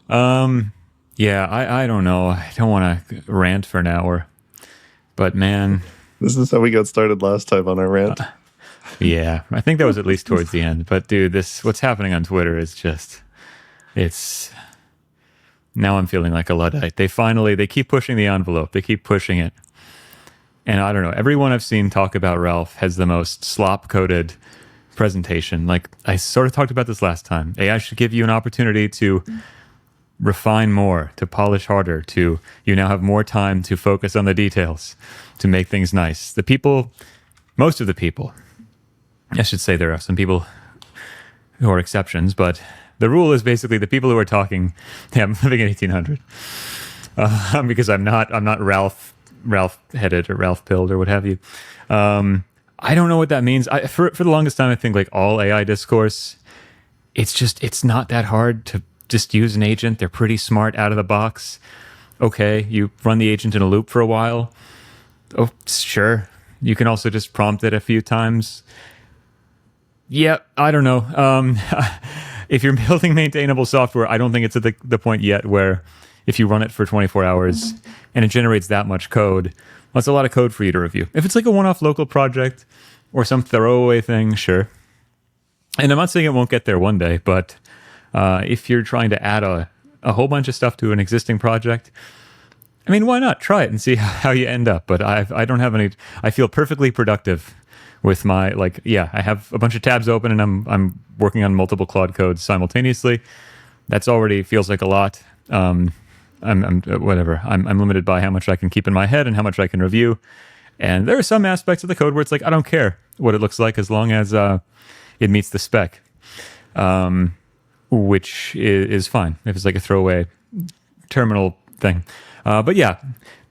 Yeah, I don't know. I don't want to rant for an hour, but man, This is how we got started last time on our rant. yeah, I think that was at least towards the end. But dude, what's happening on Twitter is just, it's, now I'm feeling like a Luddite. They keep pushing the envelope. They keep pushing it. And I don't know, everyone I've seen talk about Ralph has the most slop-coded presentation. Like, I sort of talked about this last time. AI should give you an opportunity to refine more, to polish harder, you now have more time to focus on the details, to make things nice. Most of the people, I should say there are some people who are exceptions, but the rule is basically the people who are talking, yeah, I'm living in 1800, because I'm not Ralph headed or Ralph pilled or what have you. I don't know what that means. For the longest time, I think like all AI discourse, it's not that hard to just use an agent. They're pretty smart out of the box. Okay, you run the agent in a loop for a while. Oh, sure. You can also just prompt it a few times. Yeah, I don't know. If you're building maintainable software, I don't think it's at the point yet where if you run it for 24 hours and it generates that much code, well, that's a lot of code for you to review. If it's like a one-off local project or some throwaway thing, sure. And I'm not saying it won't get there one day, but if you're trying to add a whole bunch of stuff to an existing project, I mean, why not? Try it and see how you end up. But I don't have any. I feel perfectly productive with my I have a bunch of tabs open and I'm working on multiple Claude codes simultaneously. That's already feels like a lot. I'm whatever. I'm limited by how much I can keep in my head and how much I can review. And there are some aspects of the code where it's like I don't care what it looks like as long as it meets the spec. Which is fine if it's like a throwaway terminal thing. But yeah,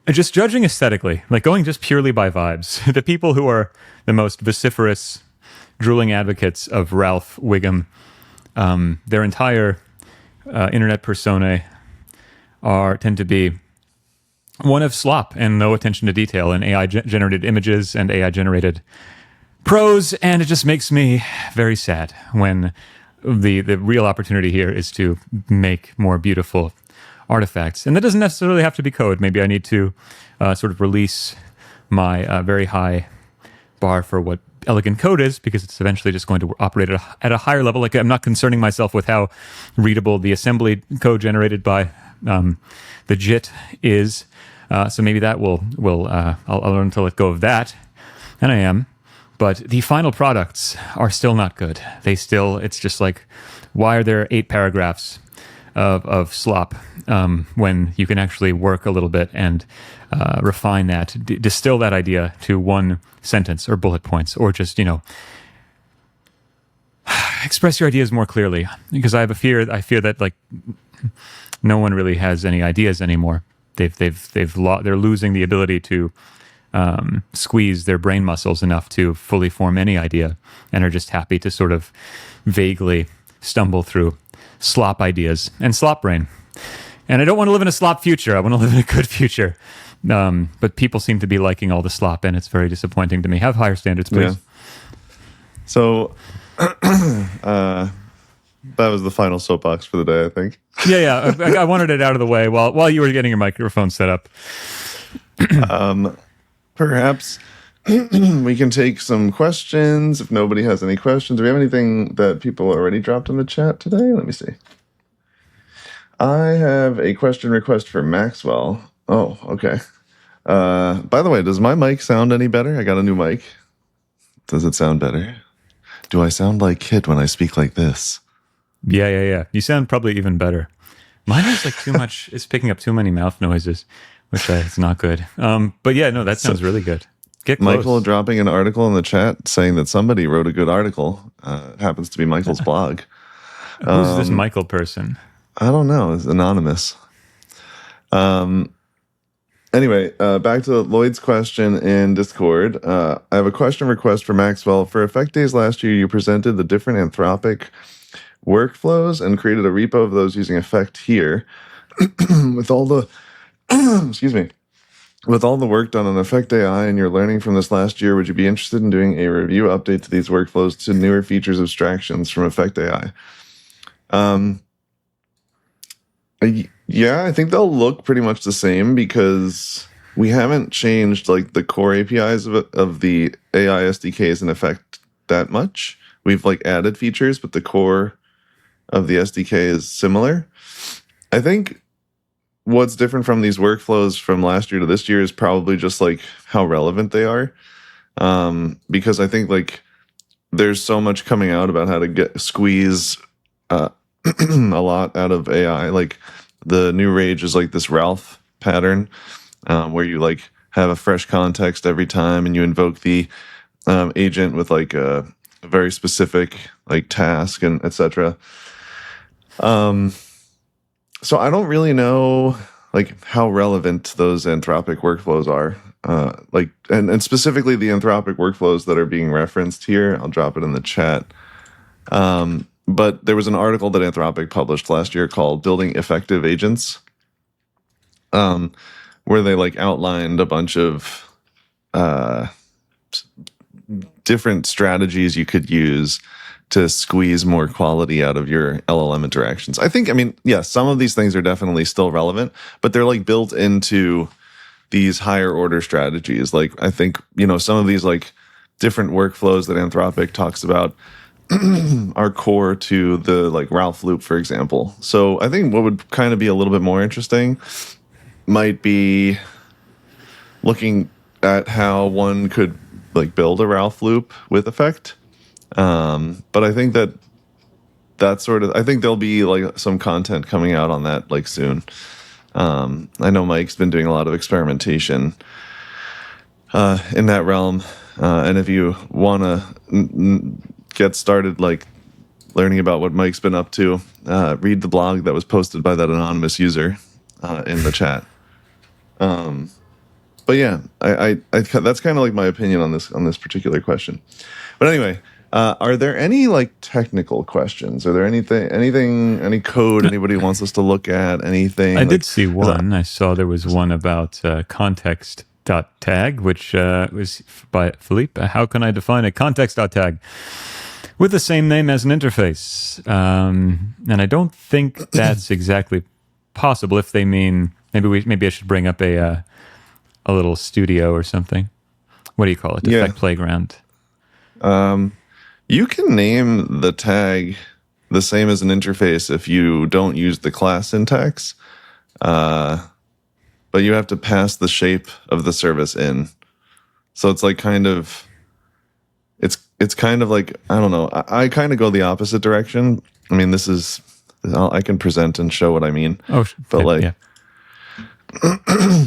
just judging aesthetically, like going just purely by vibes, the people who are the most vociferous, drooling advocates of Ralph Wiggum, their entire internet personae tend to be one of slop and no attention to detail and AI-generated images and AI-generated prose, and it just makes me very sad when the real opportunity here is to make more beautiful artifacts. And that doesn't necessarily have to be code. Maybe I need to sort of release my very high bar for what elegant code is, because it's eventually just going to operate at a higher level. Like, I'm not concerning myself with how readable the assembly code generated by the JIT is. So maybe that I'll learn to let go of that. And I am. But the final products are still not good. It's just like, why are there 8 paragraphs of slop when you can actually work a little bit and refine that, distill that idea to one sentence or bullet points, or just, express your ideas more clearly. Because I fear that like no one really has any ideas anymore. They're losing the ability to squeeze their brain muscles enough to fully form any idea, and are just happy to sort of vaguely stumble through slop ideas and slop brain. And I don't want to live in a slop future. I want to live in a good future. But people seem to be liking all the slop, and it's very disappointing to me. Have higher standards, please. Yeah. So that was the final soapbox for the day, I think. Yeah. I wanted it out of the way while you were getting your microphone set up. Perhaps we can take some questions if nobody has any questions. Do we have anything that people already dropped in the chat today? Let me see. I have a question request for Maxwell. Oh, okay. By the way, does my mic sound any better? I got a new mic. Does it sound better? Do I sound like Kit when I speak like this? Yeah. You sound probably even better. Mine has like too much. It's picking up too many mouth noises, which is not good. But yeah, no, that sounds really good. Get close. Michael dropping an article in the chat saying that somebody wrote a good article. It happens to be Michael's blog. Who's this Michael person? I don't know. It's anonymous. Anyway, back to Lloyd's question in Discord. I have a question request for Maxwell. For Effect Days last year, you presented the different Anthropic workflows and created a repo of those using Effect here. With all the excuse me. With all the work done on Effect AI and your learning from this last year, would you be interested in doing a review update to these workflows to newer features abstractions from Effect AI? Yeah, I think they'll look pretty much the same because we haven't changed like the core APIs of the AI SDKs in effect that much. We've like added features, but the core of the SDK is similar. I think what's different from these workflows from last year to this year is probably just like how relevant they are. Because I think like there's so much coming out about how to squeeze a lot out of AI. Like the new rage is like this Ralph pattern, where you like have a fresh context every time and you invoke the agent with like a very specific like task and etc. So I don't really know like how relevant those Anthropic workflows are. Like and specifically the Anthropic workflows that are being referenced here. I'll drop it in the chat. But there was an article that Anthropic published last year called Building Effective Agents, where they like outlined a bunch of different strategies you could use to squeeze more quality out of your LLM interactions. I mean, yeah, some of these things are definitely still relevant, but they're like built into these higher order strategies. Like I think, some of these like different workflows that Anthropic talks about are core to the like Ralph loop, for example. So I think what would kind of be a little bit more interesting might be looking at how one could like build a Ralph loop with effect. But I think I think there'll be like some content coming out on that like soon. I know Mike's been doing a lot of experimentation in that realm. And if you want to get started like learning about what Mike's been up to, read the blog that was posted by that anonymous user in the chat. But yeah, I that's kind of like my opinion on this particular question. But anyway, are there any like technical questions? Are there any code anybody wants us to look at? Anything? I did see one. I saw there was one about context.tag, which was by Philippe. How can I define a context.tag with the same name as an interface? And I don't think that's exactly possible. If they mean maybe I should bring up a little studio or something. What do you call it? Effect Playground. You can name the tag the same as an interface if you don't use the class syntax, but you have to pass the shape of the service in. So it's like it's kind of like, I don't know. I kind of go the opposite direction. I mean, I can present and show what I mean. Oh, but like,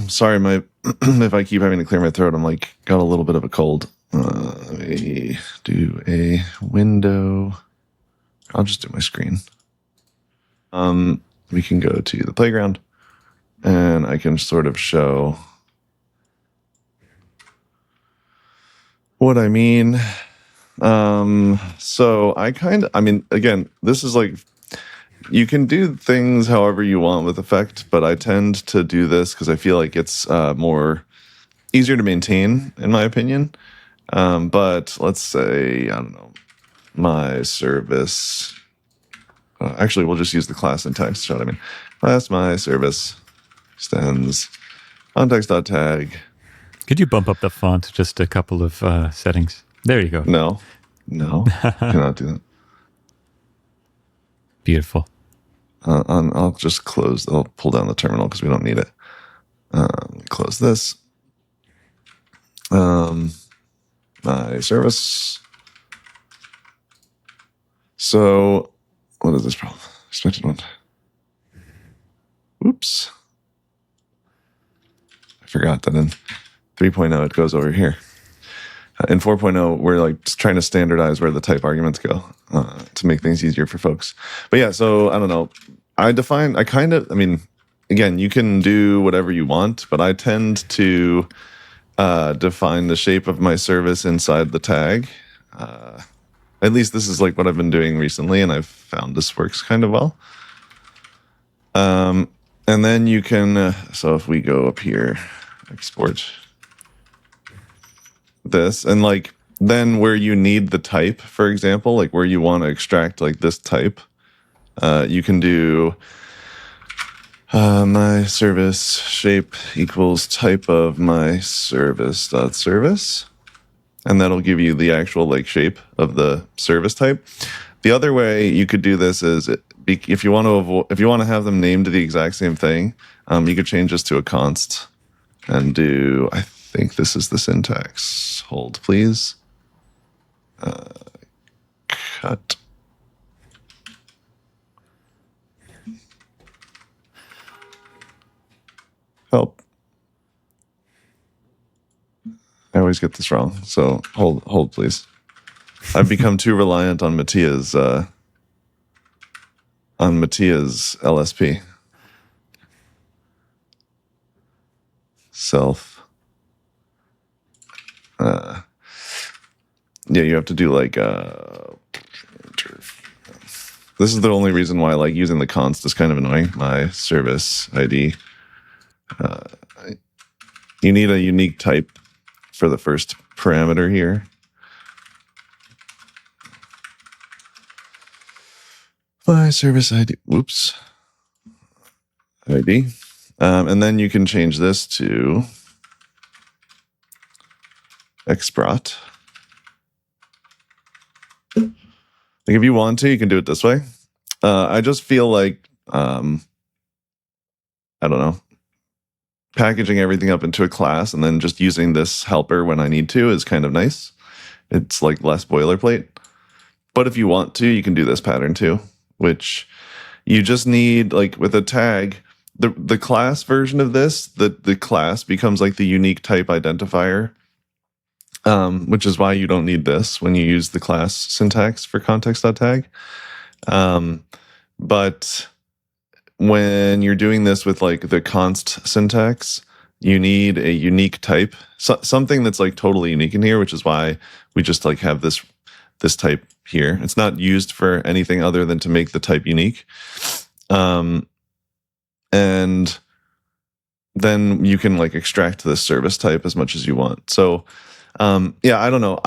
sorry, if I keep having to clear my throat, I'm like got a little bit of a cold. Let me do a window. I'll just do my screen. We can go to the playground and I can sort of show what I mean. So again, this is like, you can do things however you want with effect, but I tend to do this because I feel like it's more easier to maintain, in my opinion. But let's say, I don't know, my service. Actually, we'll just use the class syntax to show what I mean. Class my service extends context.tag. Could you bump up the font just a couple of settings? There you go. No, cannot do that. Beautiful. I'll just I'll pull down the terminal because we don't need it. Close this. My service. So, what is this problem? Expected one. Oops. I forgot that in 3.0 it goes over here. In 4.0, we're like just trying to standardize where the type arguments go to make things easier for folks. But yeah, so I don't know. I mean, again, you can do whatever you want, but I tend to define the shape of my service inside the tag. At least this is like what I've been doing recently, and I've found this works kind of well. And then you can, so if we go up here, export this, and like then where you need the type, for example, like where you want to extract like this type, you can do My service shape equals type of my service dot service, and that'll give you the actual like shape of the service type. The other way you could do this is if you want to have them named the exact same thing, you could change this to a const and do. I think this is the syntax. Hold, please. Cut. Help. I always get this wrong. So hold, please. I've become too reliant on Mattia's LSP. Self. Yeah, you have to do like this is the only reason why like using the const is kind of annoying. My service ID. You need a unique type for the first parameter here. My service ID. Whoops. ID. And then you can change this to exprat. Like if you want to, you can do it this way. I just feel like, I don't know, packaging everything up into a class and then just using this helper when I need to is kind of nice. It's like less boilerplate. But if you want to, you can do this pattern too, which you just need, like with a tag, the class version of this, the class becomes like the unique type identifier, which is why you don't need this when you use the class syntax for context.tag. But when you're doing this with like the const syntax, you need a unique type, something that's like totally unique in here, which is why we just like have this type here. It's not used for anything other than to make the type unique. And then you can like extract the service type as much as you want. So yeah, I don't know.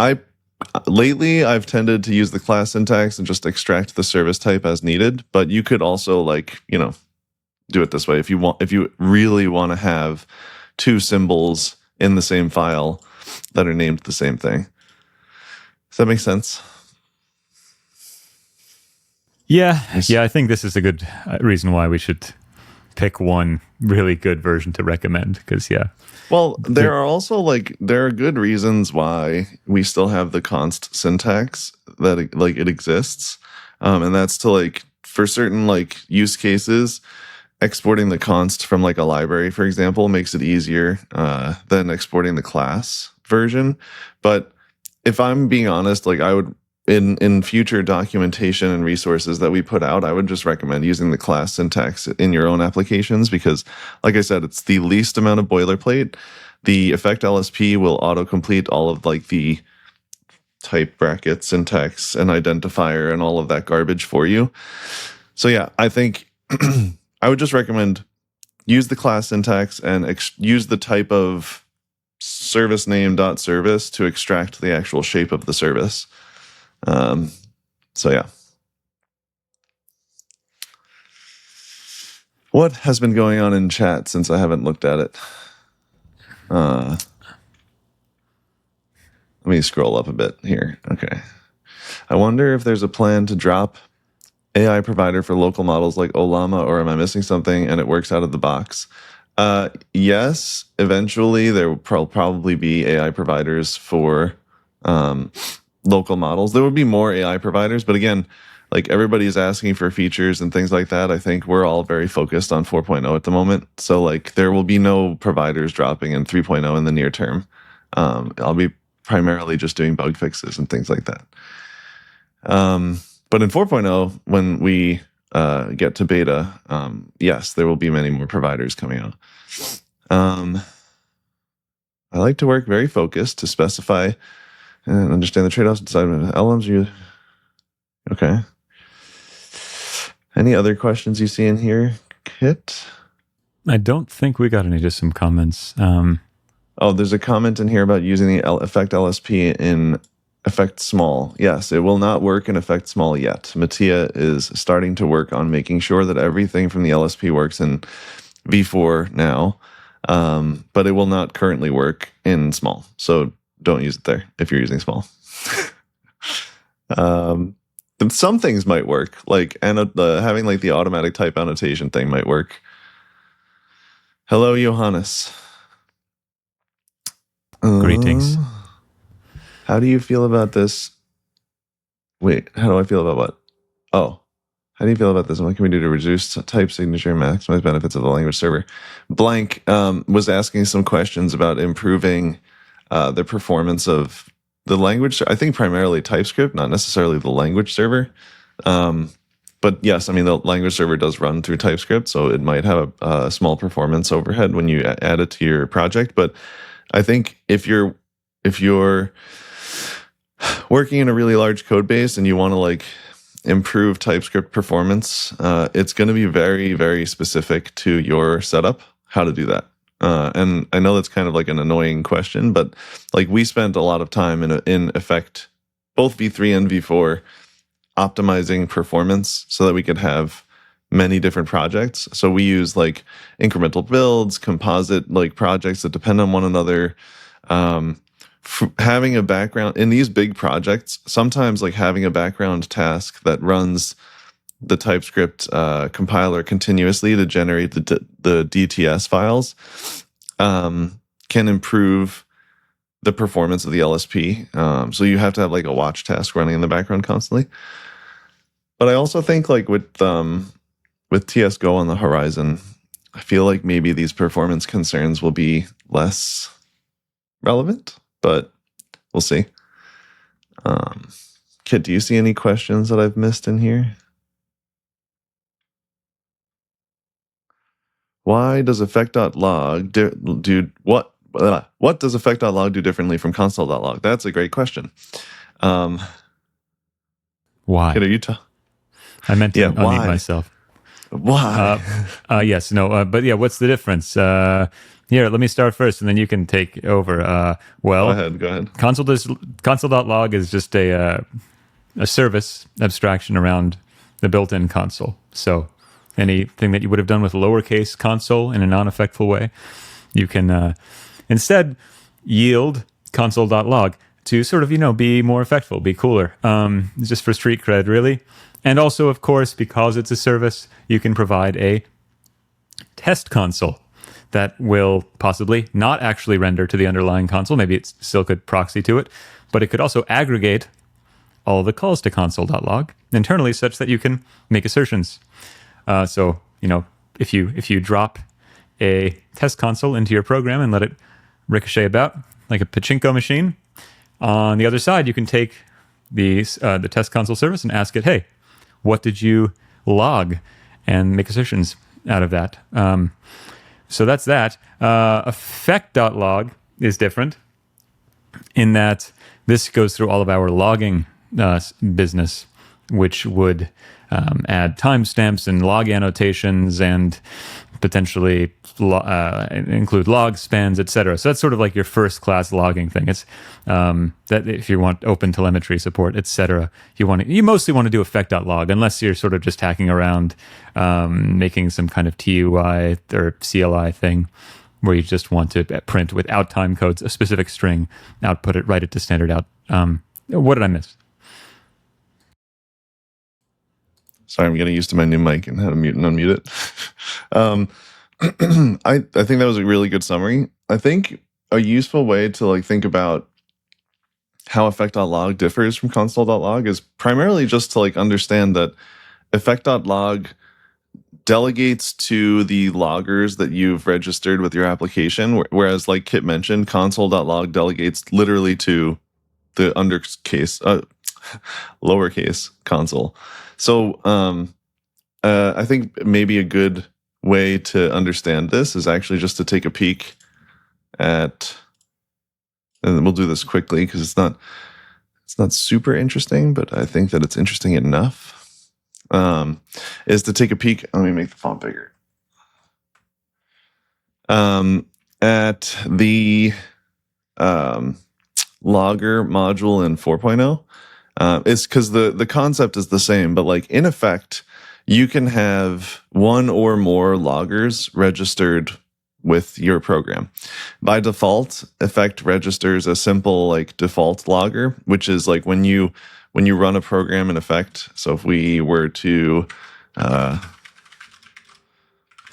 Lately I've tended to use the class syntax and just extract the service type as needed, but you could also like, do it this way if you really want to have two symbols in the same file that are named the same thing. Does that make sense? Yeah, I think this is a good reason why we should pick one really good version to recommend, because well, there are good reasons why we still have the const syntax that it exists, and that's to like for certain like use cases, exporting the const from like a library, for example, makes it easier than exporting the class version. But if I'm being honest, like I would in future documentation and resources that we put out, I would just recommend using the class syntax in your own applications because, like I said, it's the least amount of boilerplate. The effect LSP will autocomplete all of like the type bracket syntax and identifier and all of that garbage for you. So yeah, I think I would just recommend use the class syntax and use the type of service name dot service to extract the actual shape of the service. So yeah. What has been going on in chat since I haven't looked at it? Let me scroll up a bit here. Okay. I wonder if there's a plan to drop AI provider for local models like Olama, or am I missing something and it works out of the box? Yes, eventually there will probably be AI providers for local models. There would be more AI providers, but again, like everybody's asking for features and things like that. I think we're all very focused on 4.0 at the moment. So like there will be no providers dropping in 3.0 in the near term. I'll be primarily just doing bug fixes and things like that. But in 4.0, when we get to beta, yes, there will be many more providers coming out. I like to work very focused to specify and understand the trade-offs and decide when LLMs okay. Any other questions you see in here, Kit? I don't think we got any, just some comments. Oh, there's a comment in here about using the effect LSP in Effect small. Yes, it will not work in effect small yet. Mattia is starting to work on making sure that everything from the LSP works in V4 now, but it will not currently work in small. So don't use it there if you're using small. Some things might work, like having like the automatic type annotation thing might work. Hello, Johannes. Greetings. How do you feel about this? Wait, how do I feel about what? Oh, how do you feel about this? What can we do to reduce type signature and maximize benefits of the language server? Blank was asking some questions about improving the performance of the language. I think primarily TypeScript, not necessarily the language server. But yes, I mean, the language server does run through TypeScript, so it might have a small performance overhead when you add it to your project. But I think if you're working in a really large code base and you want to like improve TypeScript performance, it's going to be very, very specific to your setup how to do that. And I know that's kind of like an annoying question, but like we spent a lot of time in effect, both V3 and V4, optimizing performance so that we could have many different projects. So we use like incremental builds, composite like projects that depend on one another. Having a background in these big projects, sometimes like having a background task that runs the TypeScript compiler continuously to generate the DTS files can improve the performance of the LSP. So you have to have like a watch task running in the background constantly. But I also think like with TSGO on the horizon, I feel like maybe these performance concerns will be less relevant, but we'll see. Kit, do you see any questions that I've missed in here? Why does effect.log do what? What does effect.log do differently from console.log? That's a great question. Why? Kit, are you I meant to unmute myself. Why? Yes, no, but yeah, what's the difference? Here, let me start first, and then you can take over. Go ahead. Console.log is just a service abstraction around the built-in console. So anything that you would have done with lowercase console in a non-effectful way, you can instead yield console.log to sort of, be more effectful, be cooler. Just for street cred, really. And also, of course, because it's a service, you can provide a test console that will possibly not actually render to the underlying console. Maybe it still could proxy to it, but it could also aggregate all the calls to console.log internally such that you can make assertions. So, if you drop a test console into your program and let it ricochet about like a pachinko machine, on the other side, you can take the test console service and ask it, hey, what did you log, and make assertions out of that. So that's that. Effect.log is different in that this goes through all of our logging business, which would add timestamps and log annotations and potentially include log spans, etc. So that's sort of like your first class logging thing. It's that if you want open telemetry support, etc. You mostly want to do effect.log unless you're sort of just hacking around, making some kind of TUI or CLI thing where you just want to print without time codes a specific string, output it, write it to standard out. What did I miss? Sorry, I'm getting used to my new mic and how to mute and unmute it. I think that was a really good summary. I think a useful way to like think about how effect.log differs from console.log is primarily just to like understand that effect.log delegates to the loggers that you've registered with your application, whereas like Kit mentioned, console.log delegates literally to the lowercase console. So I think maybe a good way to understand this is actually just to take a peek at, and we'll do this quickly because it's not super interesting, but I think that it's interesting enough, is to take a peek. Let me make the font bigger. At the logger module in 4.0. It's because the concept is the same, but like in effect, you can have one or more loggers registered with your program. By default, effect registers a simple like default logger, which is like when you run a program in effect. So if we were to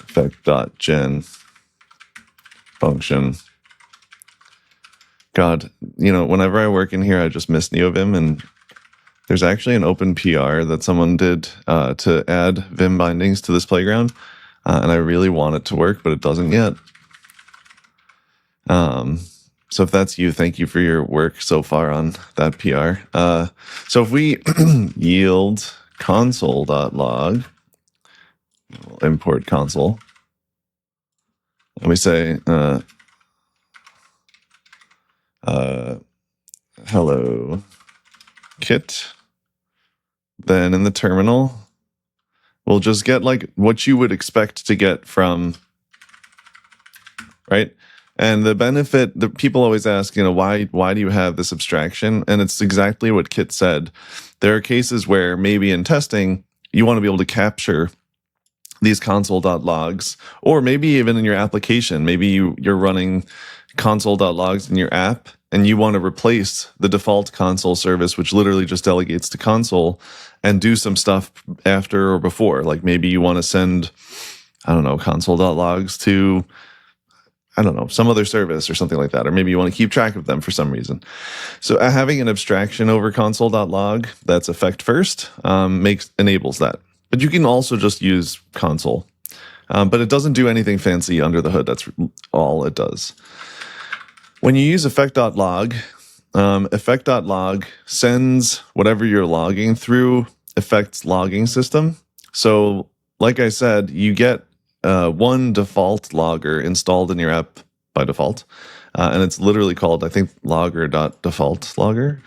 effect.gen function. God, whenever I work in here, I just miss NeoVim, and there's actually an open PR that someone did to add Vim bindings to this playground, and I really want it to work, but it doesn't yet. So if that's you, thank you for your work so far on that PR. So if we yield console.log, we'll import console, and we say hello kit, then in the terminal, we'll just get like what you would expect to get from, right? And the benefit that people always ask, why do you have this abstraction? And it's exactly what Kit said. There are cases where maybe in testing, you want to be able to capture these console.logs, or maybe even in your application. Maybe you're running console.logs in your app, and you want to replace the default console service, which literally just delegates to console, and do some stuff after or before. Like maybe you want to send, console.logs to, some other service or something like that. Or maybe you want to keep track of them for some reason. So having an abstraction over console.log that's effect first enables that. But you can also just use console. But it doesn't do anything fancy under the hood. That's all it does. When you use effect.log, effect.log sends whatever you're logging through effect's logging system. So like I said, you get one default logger installed in your app by default. And it's literally called, I think, logger.default logger.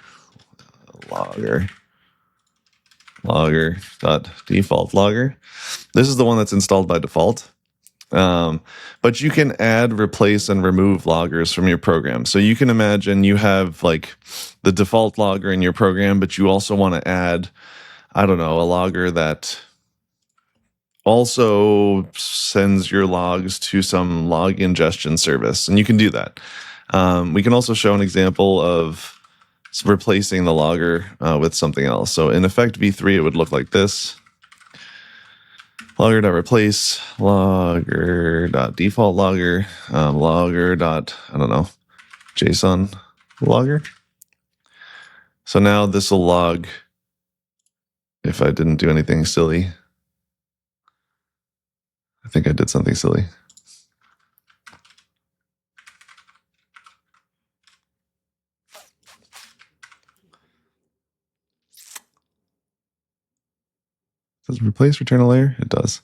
Logger.default logger. This is the one that's installed by default. But you can add, replace, and remove loggers from your program. So you can imagine you have like the default logger in your program, but you also want to add, a logger that also sends your logs to some log ingestion service, and you can do that. We can also show an example of replacing the logger with something else. So in effect v3, it would look like this. Logger.replace, logger.default logger, JSON logger. So now this will log if I didn't do anything silly. I think I did something silly. Does it replace return a layer? It does.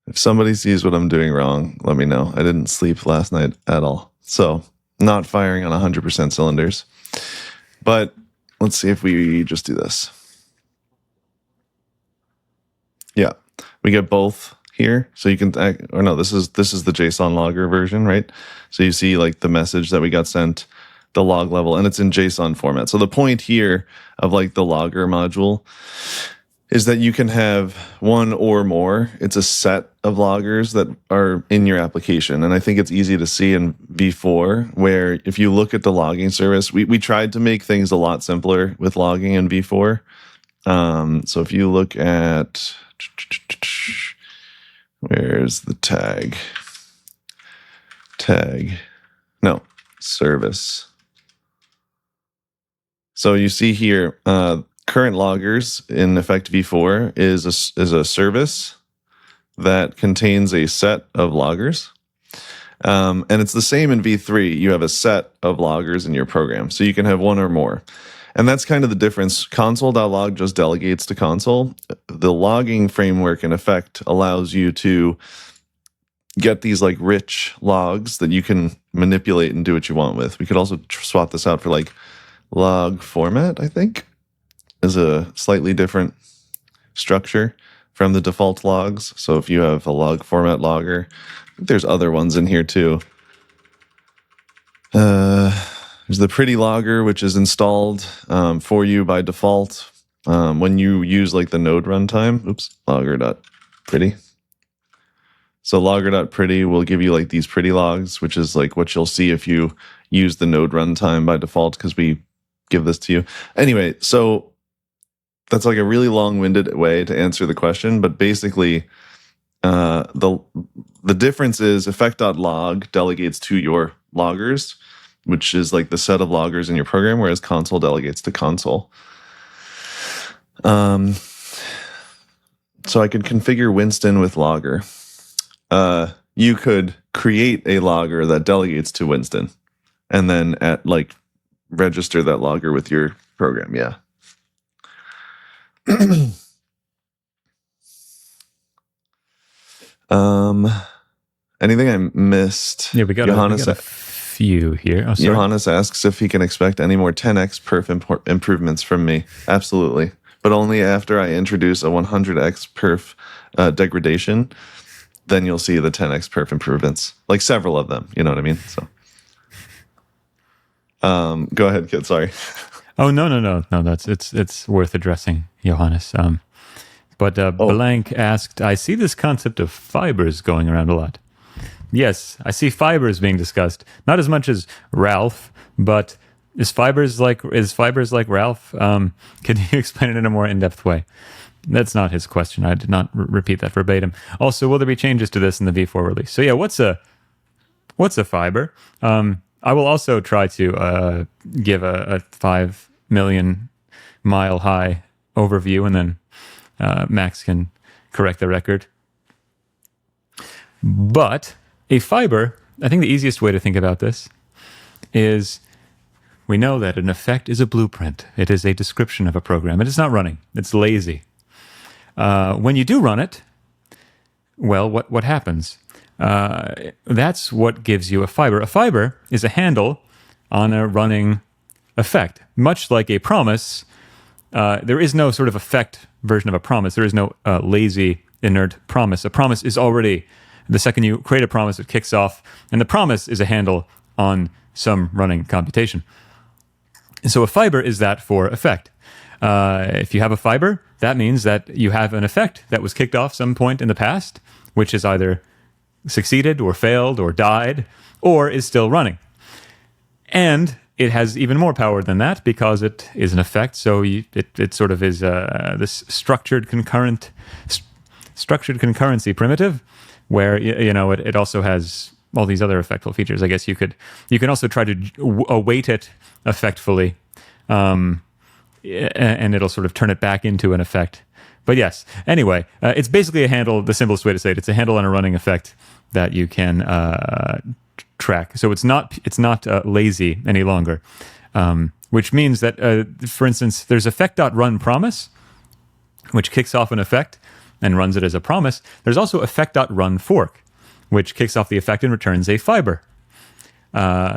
If somebody sees what I'm doing wrong, let me know. I didn't sleep last night at all. So not firing on 100% cylinders. But let's see if we just do this. Yeah, we get both here. So you can, this is the JSON logger version, right? So you see like the message that we got sent, the log level, and it's in JSON format. So the point here of like the logger module is that you can have one or more. It's a set of loggers that are in your application. And I think it's easy to see in V4, where if you look at the logging service, we tried to make things a lot simpler with logging in V4. So if you look at, where's the tag? Service. So you see here, current loggers in effect v4 is a service that contains a set of loggers. And it's the same in v3. You have a set of loggers in your program. So you can have one or more. And that's kind of the difference. Console.log just delegates to console. The logging framework in effect allows you to get these like rich logs that you can manipulate and do what you want with. We could also swap this out for like log format, I think, is a slightly different structure from the default logs. So if you have a log format logger, I think there's other ones in here too. There's the pretty logger, which is installed for you by default when you use like the node runtime. Oops, logger.pretty. So logger.pretty will give you like these pretty logs, which is like what you'll see if you use the node runtime by default, because we give this to you. Anyway, so that's like a really long-winded way to answer the question, but basically the difference is effect.log delegates to your loggers, which is like the set of loggers in your program, whereas console delegates to console. So I could configure Winston with logger. You could create a logger that delegates to Winston, and then register that logger with your program. Yeah. Anything I missed? Yeah, we got a few here. Oh, sorry. Johannes asks if he can expect any more 10x perf improvements from me. Absolutely, but only after I introduce a 100x perf degradation. Then you'll see the 10x perf improvements, like several of them. You know what I mean? So, go ahead, kid. Sorry. Oh no. It's worth addressing, Johannes. Blank asked, I see this concept of fibers going around a lot. Yes, I see fibers being discussed. Not as much as Ralph, but is fibers like Ralph? Can you explain it in a more in-depth way? That's not his question. I did not repeat that verbatim. Also, will there be changes to this in the V4 release? So yeah, what's a fiber? I will also try to give a 5 million mile high overview, and then Max can correct the record. But a fiber, I think the easiest way to think about this is, we know that an effect is a blueprint. It is a description of a program. It is not running. It's lazy. When you do run it, well, what happens? That's what gives you a fiber. A fiber is a handle on a running effect. Much like a promise, there is no sort of effect version of a promise. There is no lazy, inert promise. A promise is already, the second you create a promise, it kicks off, and the promise is a handle on some running computation. And so a fiber is that for effect. If you have a fiber, that means that you have an effect that was kicked off some point in the past, which is either succeeded or failed or died or is still running. And it has even more power than that because it is an effect. So it sort of is this structured concurrency primitive, where it also has all these other effectful features. I guess you can also try to await it effectfully, and it'll sort of turn it back into an effect. But yes, anyway, it's basically a handle. The simplest way to say it, it's a handle on a running effect that you can track. So it's not lazy any longer, which means that, for instance, there's effect.runPromise, which kicks off an effect and runs it as a promise. There's also effect.runFork, which kicks off the effect and returns a fiber.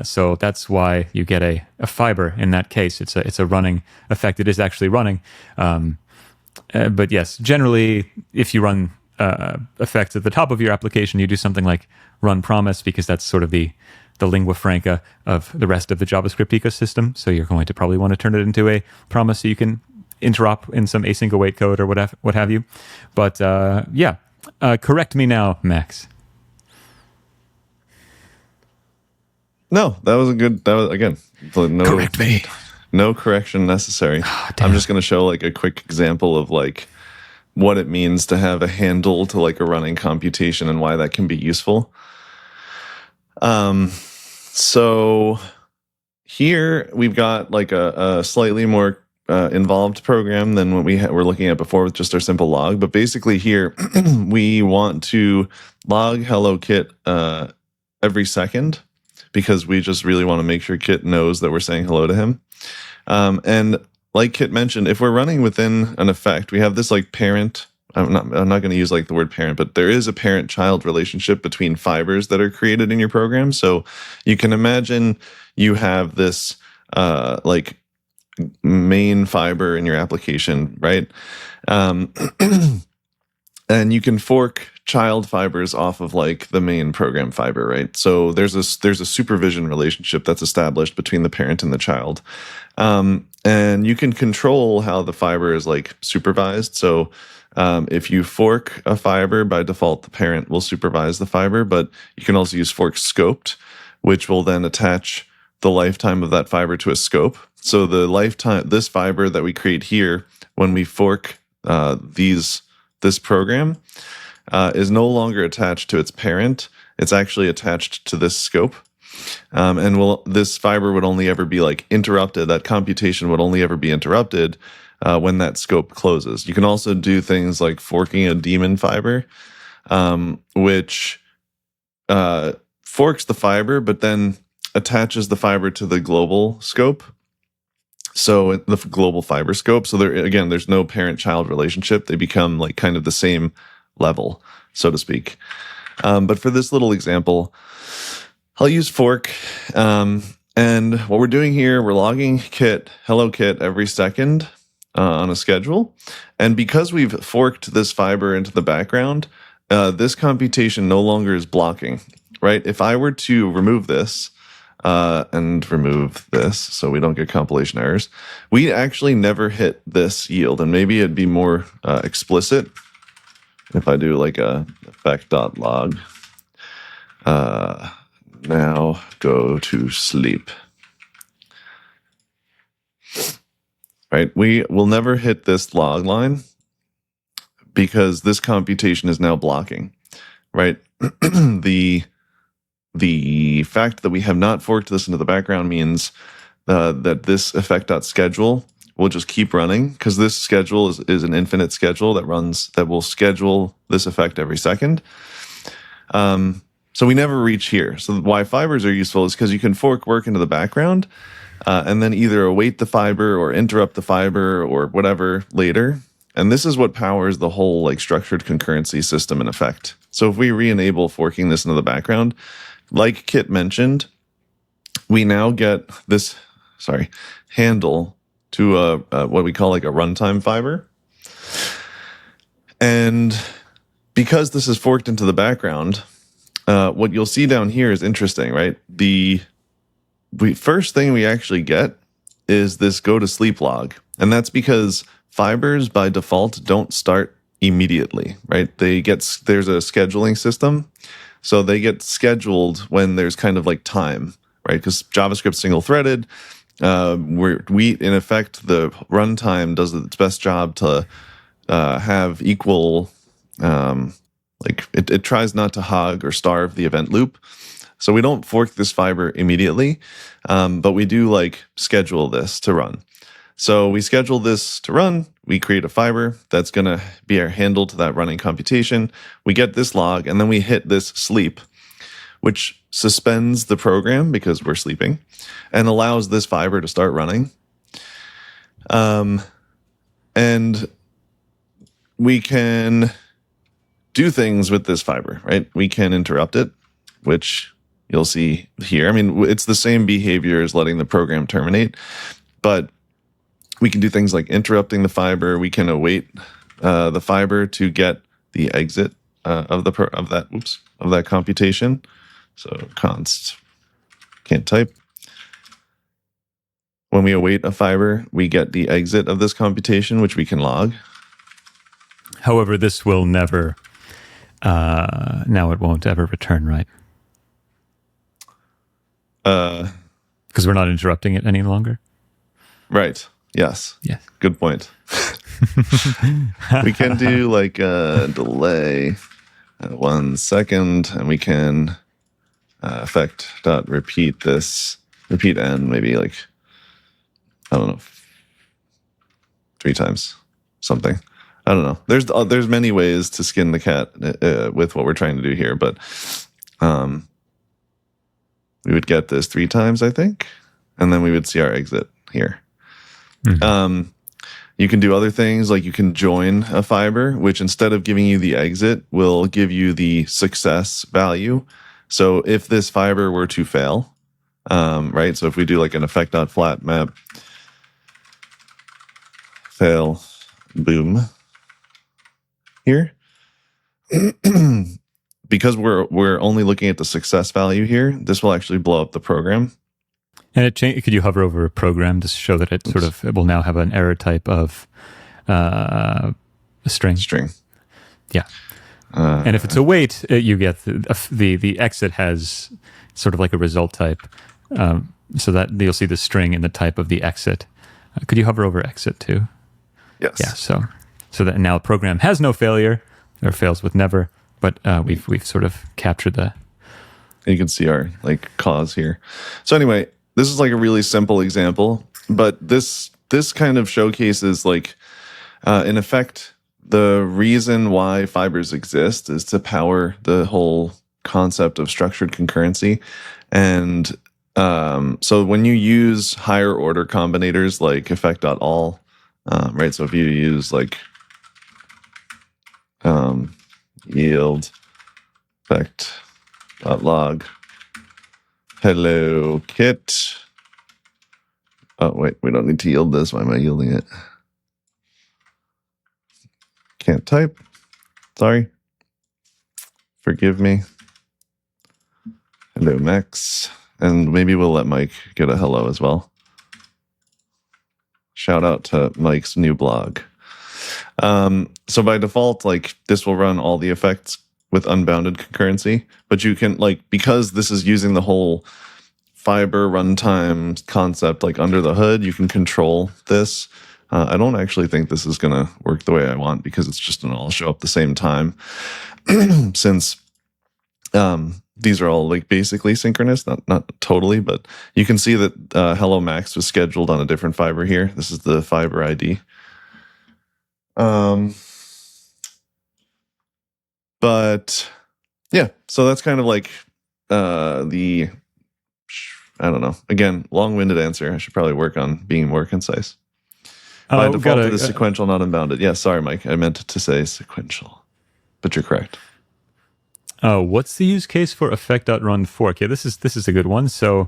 So that's why you get a fiber in that case. It's a running effect. It is actually running. But yes, generally, if you run effects at the top of your application, you do something like run promise, because that's sort of the lingua franca of the rest of the JavaScript ecosystem. So you're going to probably want to turn it into a promise so you can interop in some async await code or what have you. But correct me now, Max. No, that was again. Correct me. No correction necessary. Oh, I'm just going to show like a quick example of like what it means to have a handle to like a running computation and why that can be useful. So here we've got like a slightly more involved program than what we're looking at before with just our simple log. But basically here we want to log hello Kit every second, because we just really want to make sure Kit knows that we're saying hello to him. And like Kit mentioned, if we're running within an effect, we have this like parent. I'm not going to use like the word parent, but there is a parent-child relationship between fibers that are created in your program. So you can imagine you have this like main fiber in your application, right? And you can fork child fibers off of like the main program fiber, right? So there's a supervision relationship that's established between the parent and the child. And you can control how the fiber is like supervised. So if you fork a fiber, by default, the parent will supervise the fiber, but you can also use fork scoped, which will then attach the lifetime of that fiber to a scope. So the lifetime, this fiber that we create here, when we fork this program, is no longer attached to its parent. It's actually attached to this scope. And this fiber would only ever be like interrupted. That computation would only ever be interrupted when that scope closes. You can also do things like forking a daemon fiber, which forks the fiber, but then attaches the fiber to the global scope. So the global fiber scope. So there's no parent-child relationship. They become like kind of the same level, so to speak. But for this little example, I'll use fork. And what we're doing here, we're logging hello kit every second on a schedule. And because we've forked this fiber into the background, this computation no longer is blocking, right? If I were to remove this, and remove this so we don't get compilation errors, we actually never hit this yield. And maybe it'd be more explicit if I do like a effect.log. Now go to sleep. Right? We will never hit this log line because this computation is now blocking, right? The fact that we have not forked this into the background means that this effect.schedule will just keep running, because this schedule is an infinite schedule that will schedule this effect every second. So we never reach here. So why fibers are useful is because you can fork work into the background and then either await the fiber or interrupt the fiber or whatever later. And this is what powers the whole like structured concurrency system in effect. So if we re-enable forking this into the background, like Kit mentioned, we now get this handle to what we call like a runtime fiber. And because this is forked into the background, what you'll see down here is interesting, right? The first thing we actually get is this go to sleep log. And that's because fibers by default don't start immediately, right? There's a scheduling system. So they get scheduled when there's kind of like time, right? Because JavaScript's single-threaded. In effect, the runtime does its best job to have equal, it tries not to hog or starve the event loop. So we don't fork this fiber immediately, but we do like schedule this to run. So we schedule this to run. We create a fiber that's going to be our handle to that running computation. We get this log, and then we hit this sleep, which suspends the program because we're sleeping and allows this fiber to start running. And we can do things with this fiber, right? We can interrupt it, which you'll see here. I mean, it's the same behavior as letting the program terminate, but we can do things like interrupting the fiber. We can await the fiber to get the exit of that computation. So const can't type. When we await a fiber, we get the exit of this computation, which we can log. However, this will never. Now it won't ever return, right? Because we're not interrupting it any longer. Right. Yes. Yes. Good point. We can do like a delay 1 second, and we can effect.repeat n, maybe like, I don't know, 3 times, something. I don't know. There's many ways to skin the cat with what we're trying to do here, but we would get this 3 times, I think, and then we would see our exit here. Mm-hmm. You can do other things, like you can join a fiber, which instead of giving you the exit, will give you the success value. So if this fiber were to fail, right? So if we do like an effect.flat map, fail, boom, here, because we're only looking at the success value here, this will actually blow up the program. And could you hover over a program to show that it it will now have an error type of a string? String. Yeah. And if it's a wait, you get the exit has sort of like a result type, so that you'll see the string in the type of the exit. Could you hover over exit too? Yes. Yeah. So that now the program has no failure or fails with never, but we've sort of captured that. And you can see our like cause here. So anyway, this is like a really simple example, but this kind of showcases like in effect the reason why fibers exist is to power the whole concept of structured concurrency. And so when you use higher order combinators like effect.all, right? So if you use like yield effect.log hello kit. Oh, wait, we don't need to yield this. Why am I yielding it? Can't type. Sorry. Forgive me. Hello, Max. And maybe we'll let Mike get a hello as well. Shout out to Mike's new blog. So by default, like this will run all the effects with unbounded concurrency, but you can because this is using the whole fiber runtime concept like under the hood, you can control this. I don't actually think this is going to work the way I want because it's just going to all show up the same time since these are all like basically synchronous, not totally, but you can see that Hello Max was scheduled on a different fiber here. This is the fiber ID. But yeah, so that's kind of like I don't know. Again, long-winded answer. I should probably work on being more concise. By default, it is sequential, not unbounded. Yeah, sorry, Mike. I meant to say sequential, but you're correct. Oh, what's the use case for effect.runFork? Yeah, this is a good one. So,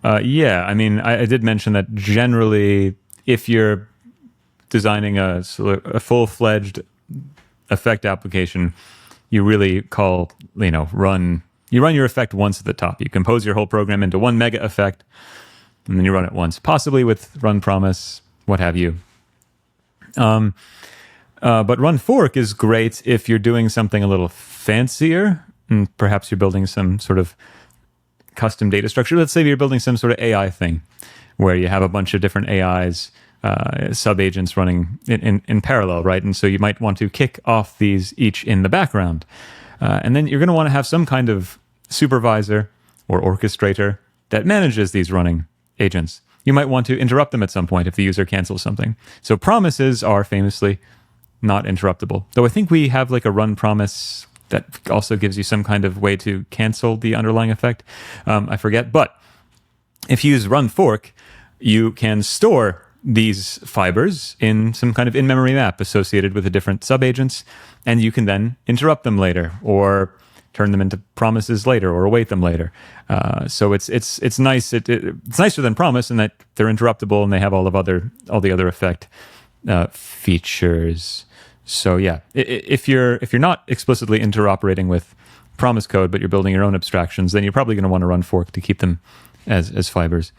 yeah, I mean, I did mention that generally, if you're designing a full-fledged effect application, you really run your effect once at the top. You compose your whole program into one mega effect, and then you run it once, possibly with run promise, what have you. But runFork is great if you're doing something a little fancier, and perhaps you're building some sort of custom data structure. Let's say you're building some sort of AI thing where you have a bunch of different AIs, sub-agents running in parallel, right? And so you might want to kick off these each in the background. And then you're going to want to have some kind of supervisor or orchestrator that manages these running agents. You might want to interrupt them at some point if the user cancels something. So promises are famously not interruptible. Though I think we have like a run promise that also gives you some kind of way to cancel the underlying effect. I forget. But if you use runFork, you can store these fibers in some kind of in-memory map associated with the different subagents, and you can then interrupt them later or turn them into promises later or await them later. So it's nice. It's nicer than promise in that they're interruptible and they have all the other effect features. So yeah, if you're not explicitly interoperating with promise code, but you're building your own abstractions, then you're probably going to want to run fork to keep them as fibers.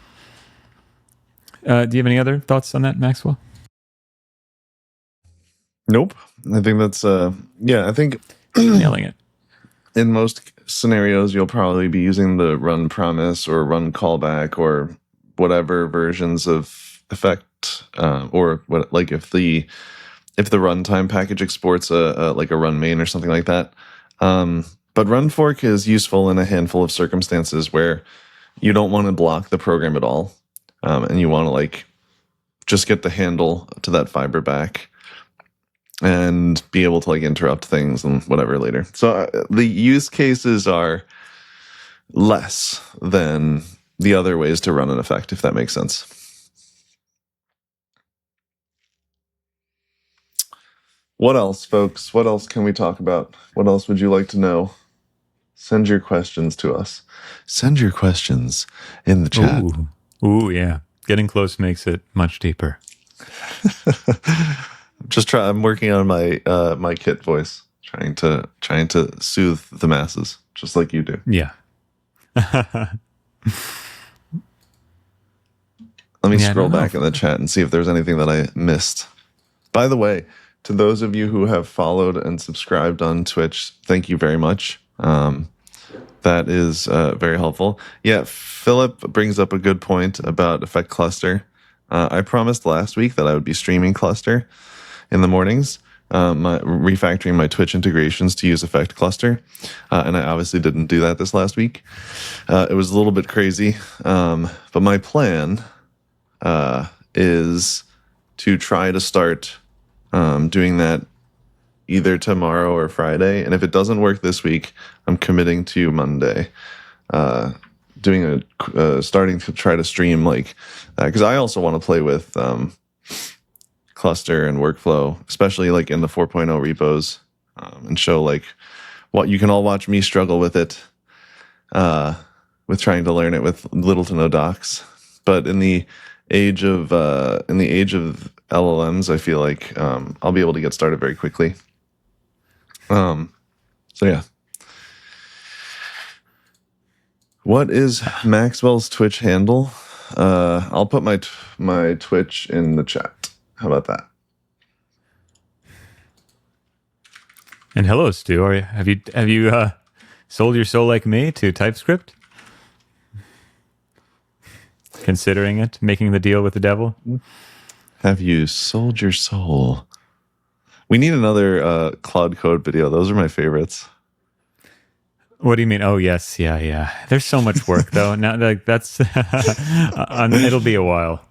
Do you have any other thoughts on that, Maxwell? Nope. I think that's I think nailing it. In most scenarios, you'll probably be using the run promise or run callback or whatever versions of effect, or what, like if the runtime package exports a run main or something like that. But runFork is useful in a handful of circumstances where you don't want to block the program at all, and you want to just get the handle to that fiber back and be able to interrupt things and whatever later. So the use cases are less than the other ways to run an effect, if that makes sense. What else, folks? What else can we talk about? What else would you like to know? Send your questions to us. Send your questions in the chat. Ooh, yeah. Getting close makes it much deeper. I'm working on my my Kit voice. trying to soothe the masses, just like you do. Yeah. Let me scroll back in the chat and see if there's anything that I missed. By the way, to those of you who have followed and subscribed on Twitch, thank you very much. That is very helpful. Yeah, Philip brings up a good point about Effect Cluster. I promised last week that I would be streaming Cluster in the mornings, refactoring my Twitch integrations to use Effect Cluster. And I obviously didn't do that this last week. It was a little bit crazy. But my plan is to try to start doing that either tomorrow or Friday. And if it doesn't work this week, I'm committing to Monday. Starting to try to stream like that, because I also want to play with cluster and workflow, especially like in the 4.0 repos, and show like what you can all watch me struggle with it, with trying to learn it with little to no docs. But in the age of LLMs, I feel like I'll be able to get started very quickly. So yeah. What is Maxwell's Twitch handle? I'll put my Twitch in the chat. How about that? And hello, Stu. Have you sold your soul like me to TypeScript? Considering it, making the deal with the devil? Have you sold your soul? We need another Claude Code video. Those are my favorites. What do you mean? Oh, yes. Yeah. There's so much work, though. Now, like, that's... it'll be a while.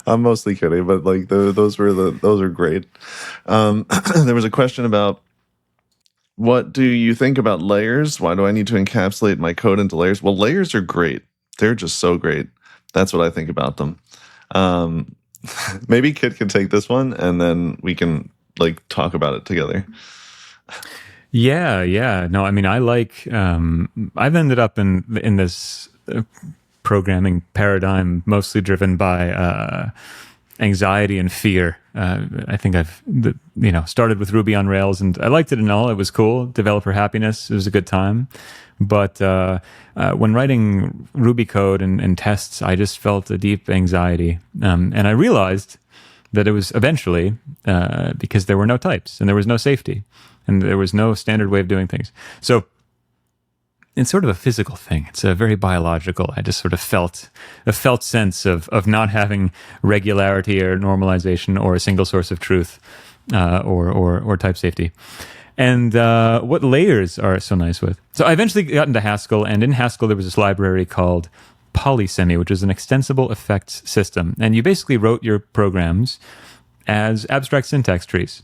I'm mostly kidding, but like those are great. There was a question about, what do you think about layers? Why do I need to encapsulate my code into layers? Well, layers are great. They're just so great. That's what I think about them. Maybe Kit can take this one, and then we can like talk about it together. Yeah. No, I mean, I like. I've ended up in this programming paradigm mostly driven by anxiety and fear. I think I've started with Ruby on Rails, and I liked it and all. It was cool. Developer happiness. It was a good time. But when writing Ruby code and tests, I just felt a deep anxiety, and I realized that it was eventually because there were no types and there was no safety. And there was no standard way of doing things. So it's sort of a physical thing. It's a very biological. I just sort of felt a felt sense of not having regularity or normalization or a single source of truth or type safety. And what layers are so nice with. So I eventually got into Haskell, and in Haskell there was this library called Polysemi, which is an extensible effects system. And you basically wrote your programs as abstract syntax trees.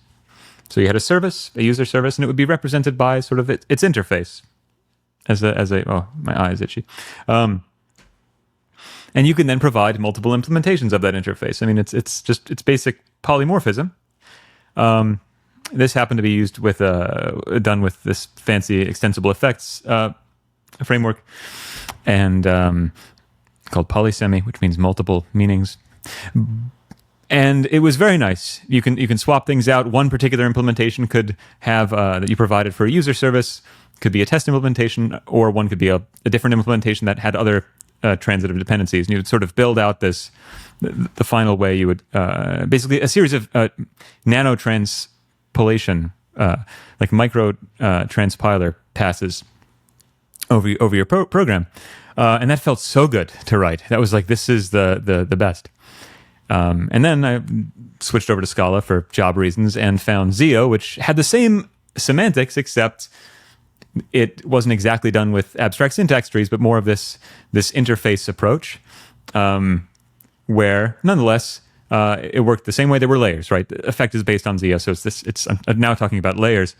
So you had a service, a user service, and it would be represented by sort of its interface as a oh, my eye is itchy. And you can then provide multiple implementations of that interface. I mean, it's basic polymorphism. This happened to be used with done with this fancy extensible effects framework, and called Polysemi, which means multiple meanings. And it was very nice. You can swap things out. One particular implementation could have that you provided for a user service could be a test implementation, or one could be a different implementation that had other transitive dependencies. And you would sort of build out the final way you would basically a series of nano transpilation, like micro transpiler passes over your program, and that felt so good to write. That was like, this is the best. And then I switched over to Scala for job reasons and found Zio, which had the same semantics, except it wasn't exactly done with abstract syntax trees, but more of this interface approach, where nonetheless it worked the same way. There were layers, right? The effect is based on Zio, so I'm now talking about layers,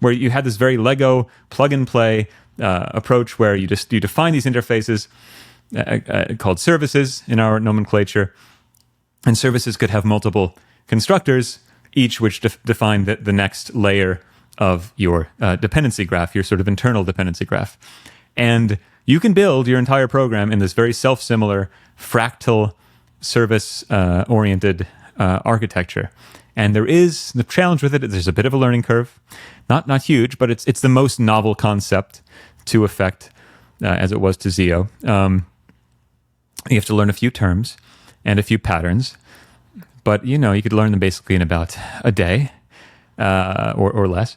where you had this very Lego plug and play approach where you define these interfaces called services in our nomenclature. And services could have multiple constructors, each which define the next layer of your dependency graph, your sort of internal dependency graph. And you can build your entire program in this very self-similar, fractal, service-oriented architecture. And there is the challenge with it. There's a bit of a learning curve, not huge, but it's the most novel concept to Effect as it was to Zio. You have to learn a few terms and a few patterns, but you could learn them basically in about a day or less.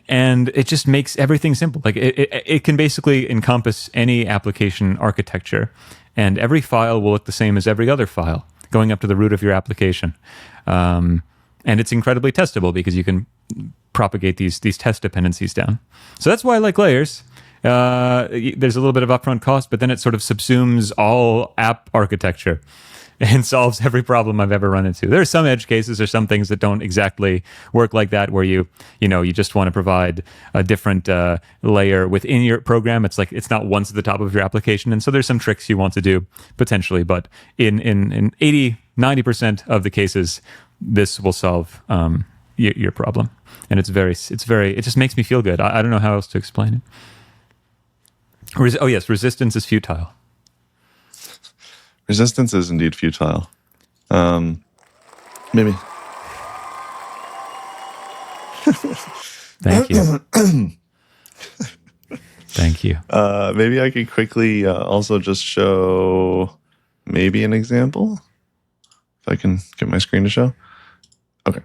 And it just makes everything simple. Like it can basically encompass any application architecture, and every file will look the same as every other file, going up to the root of your application. And it's incredibly testable because you can propagate these test dependencies down. So that's why I like layers. There's a little bit of upfront cost, but then it sort of subsumes all app architecture and solves every problem I've ever run into. There are some edge cases or some things that don't exactly work like that, where you just want to provide a different layer within your program. It's like it's not once at the top of your application, and so there's some tricks you want to do potentially. But in 80-90% of the cases, this will solve your problem, and it just makes me feel good. I don't know how else to explain it. Resistance is futile. Resistance is indeed futile. Maybe. Thank you. Thank you. Maybe I could quickly also just show maybe an example. If I can get my screen to show. Okay.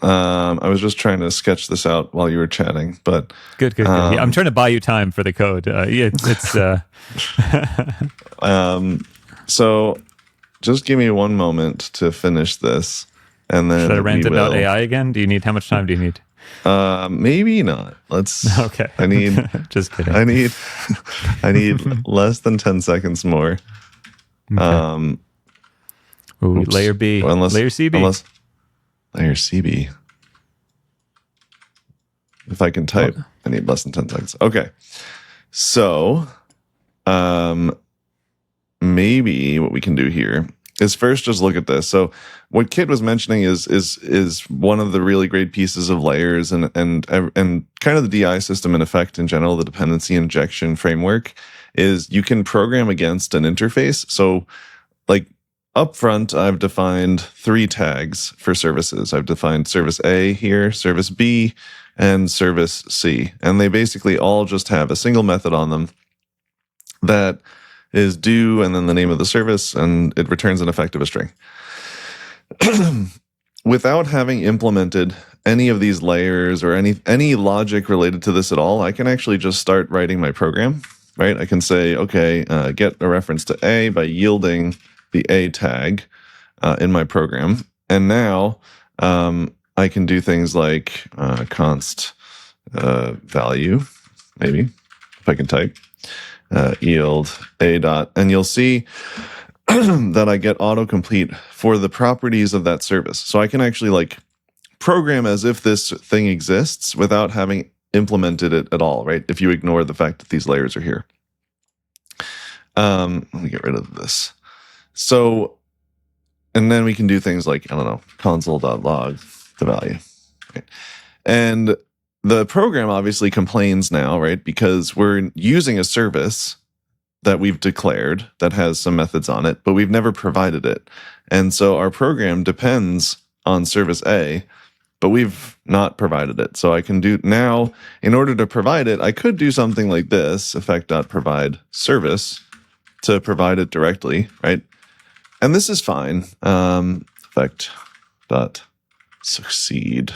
I was just trying to sketch this out while you were chatting, but good. Yeah, I'm trying to buy you time for the code. So just give me one moment to finish this, and then should I rant about AI again? How much time do you need? Maybe not. Let's. Okay. I need. Just kidding. I need less than 10 seconds more. Okay. Layer B. Layer CB. Layer CB. If I can type, I need less than 10 seconds. Okay. So, maybe what we can do here is first just look at this. So what Kit was mentioning is one of the really great pieces of layers and kind of the DI system in Effect in general, the dependency injection framework, is you can program against an interface. So like up front, I've defined 3 tags for services. I've defined service A here, service B, and service C. And they basically all just have a single method on them that is do and then the name of the service, and it returns an effect of a string. Without having implemented any of these layers or any logic related to this at all, I can actually just start writing my program, right? I can say, okay, get a reference to A by yielding the A tag in my program. And now I can do things like const value, maybe, if I can type. Yield a dot, and you'll see that I get autocomplete for the properties of that service. So I can actually like program as if this thing exists without having implemented it at all, right? If you ignore the fact that these layers are here. Let me get rid of this. So, and then we can do things like, I don't know, console.log the value. Right? And the program obviously complains now, right? Because we're using a service that we've declared that has some methods on it, but we've never provided it. And so our program depends on service A, but we've not provided it. So I can do now, in order to provide it, I could do something like this, effect.provide service, to provide it directly, right? And this is fine. Effect.succeed.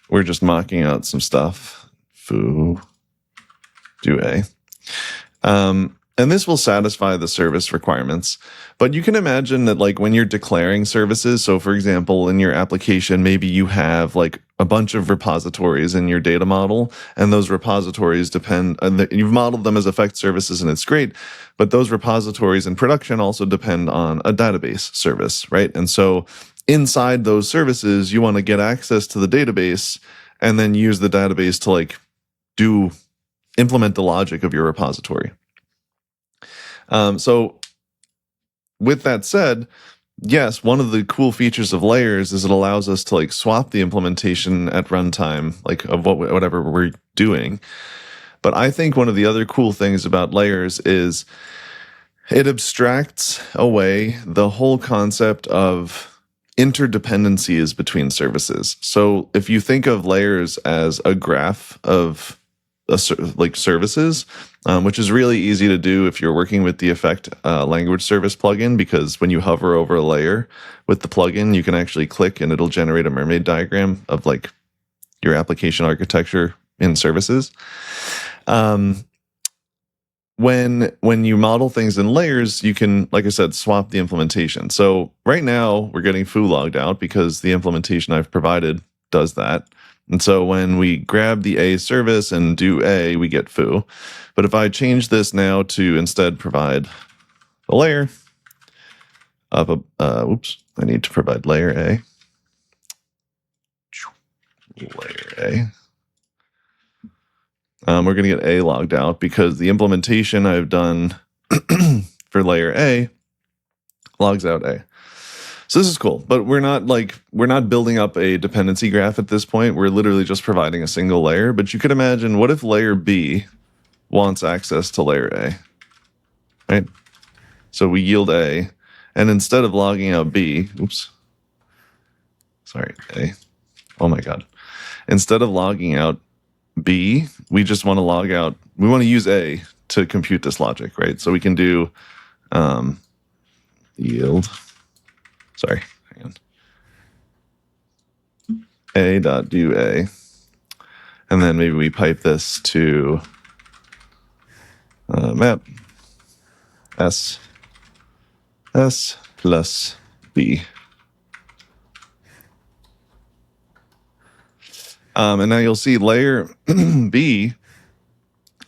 We're just mocking out some stuff. Foo, do A. And this will satisfy the service requirements. But you can imagine that like when you're declaring services, so for example, in your application, maybe you have like a bunch of repositories in your data model, and those repositories depend, you've modeled them as effect services and it's great, but those repositories in production also depend on a database service, right? And so inside those services, you want to get access to the database and then use the database to like implement the logic of your repository. So with that said, yes, one of the cool features of layers is it allows us to like swap the implementation at runtime, like of whatever we're doing. But I think one of the other cool things about layers is it abstracts away the whole concept of interdependencies between services. So if you think of layers as a graph of like services, which is really easy to do if you're working with the effect language service plugin, because when you hover over a layer with the plugin, you can actually click and it'll generate a mermaid diagram of like your application architecture in services. When you model things in layers, you can, like I said, swap the implementation. So right now we're getting foo logged out because the implementation I've provided does that. And so when we grab the A service and do A, we get foo. But if I change this now to instead provide a layer of I need to provide layer A. Layer A. We're going to get A logged out because the implementation I've done for layer A logs out A. So this is cool, but we're not building up a dependency graph at this point. We're literally just providing a single layer. But you could imagine, what if layer B wants access to layer A, right? So we yield A, and instead of logging out B, A. Oh my God. Instead of logging out B, we just want to log out. We want to use A to compute this logic, right? So we can do yield. Sorry, hang on. A dot do A, and then maybe we pipe this to map S plus B. And now you'll see layer B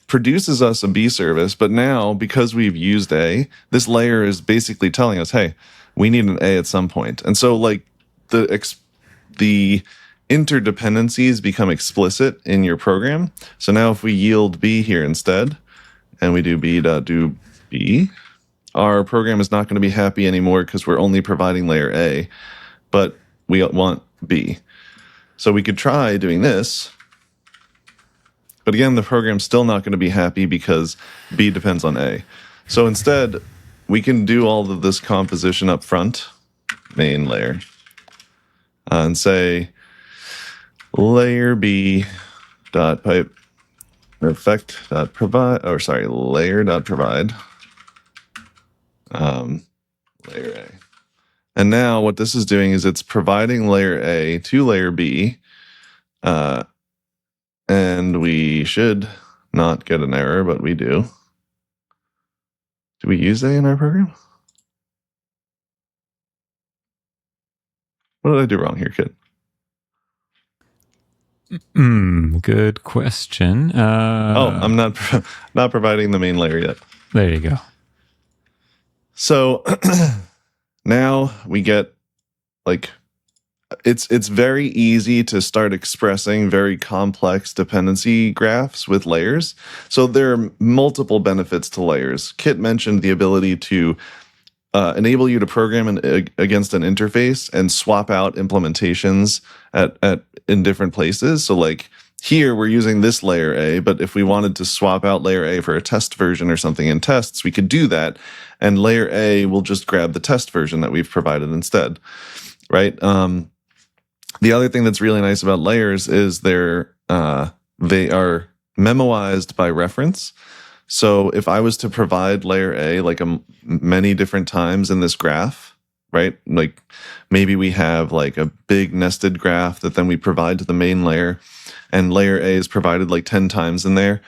produces us a B service, but now because we've used A, this layer is basically telling us, hey, we need an A at some point. And so like the interdependencies become explicit in your program. So now if we yield B here instead, and we do B.do B, our program is not going to be happy anymore because we're only providing layer A, but we want B. So we could try doing this, but again, the program's still not going to be happy because B depends on A. So instead, we can do all of this composition up front, main layer, and say layer B dot pipe effect dot provide, or sorry, layer dot provide layer A. And now what this is doing is it's providing layer A to layer B, and we should not get an error, but we do. Do we use A in our program? What did I do wrong here, kid? Good question. I'm not providing the main layer yet. There you go. So now we get like it's very easy to start expressing very complex dependency graphs with layers. So there are multiple benefits to layers. Kit mentioned the ability to enable you to program against an interface and swap out implementations in different places. So like here we're using this layer A, but if we wanted to swap out layer A for a test version or something in tests, we could do that. And layer A will just grab the test version that we've provided instead, right? The other thing that's really nice about layers is they are memoized by reference. So if I was to provide layer A like many different times in this graph, right? Like maybe we have like a big nested graph that then we provide to the main layer, and layer A is provided like 10 times in there.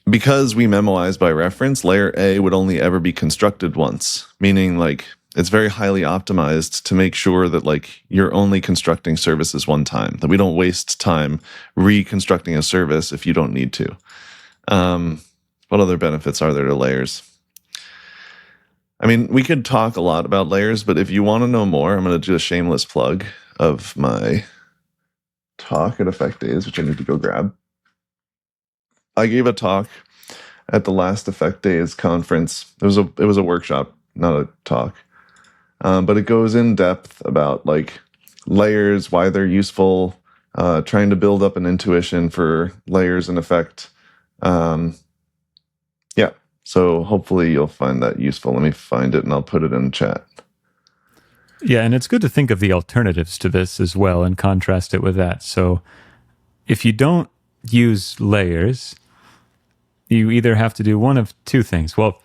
Because we memoize by reference, layer A would only ever be constructed once, meaning like it's very highly optimized to make sure that like you're only constructing services one time, that we don't waste time reconstructing a service if you don't need to. What other benefits are there to layers? I mean, we could talk a lot about layers, but if you want to know more, I'm going to do a shameless plug of my talk at Effect Days, which I need to go grab. I gave a talk at the last Effect Days conference. It was a workshop, not a talk. But it goes in depth about like layers, why they're useful, trying to build up an intuition for layers in Effect. So hopefully you'll find that useful. Let me find it and I'll put it in chat. Yeah, and it's good to think of the alternatives to this as well and contrast it with that. So if you don't use layers, you either have to do one of two things. Well,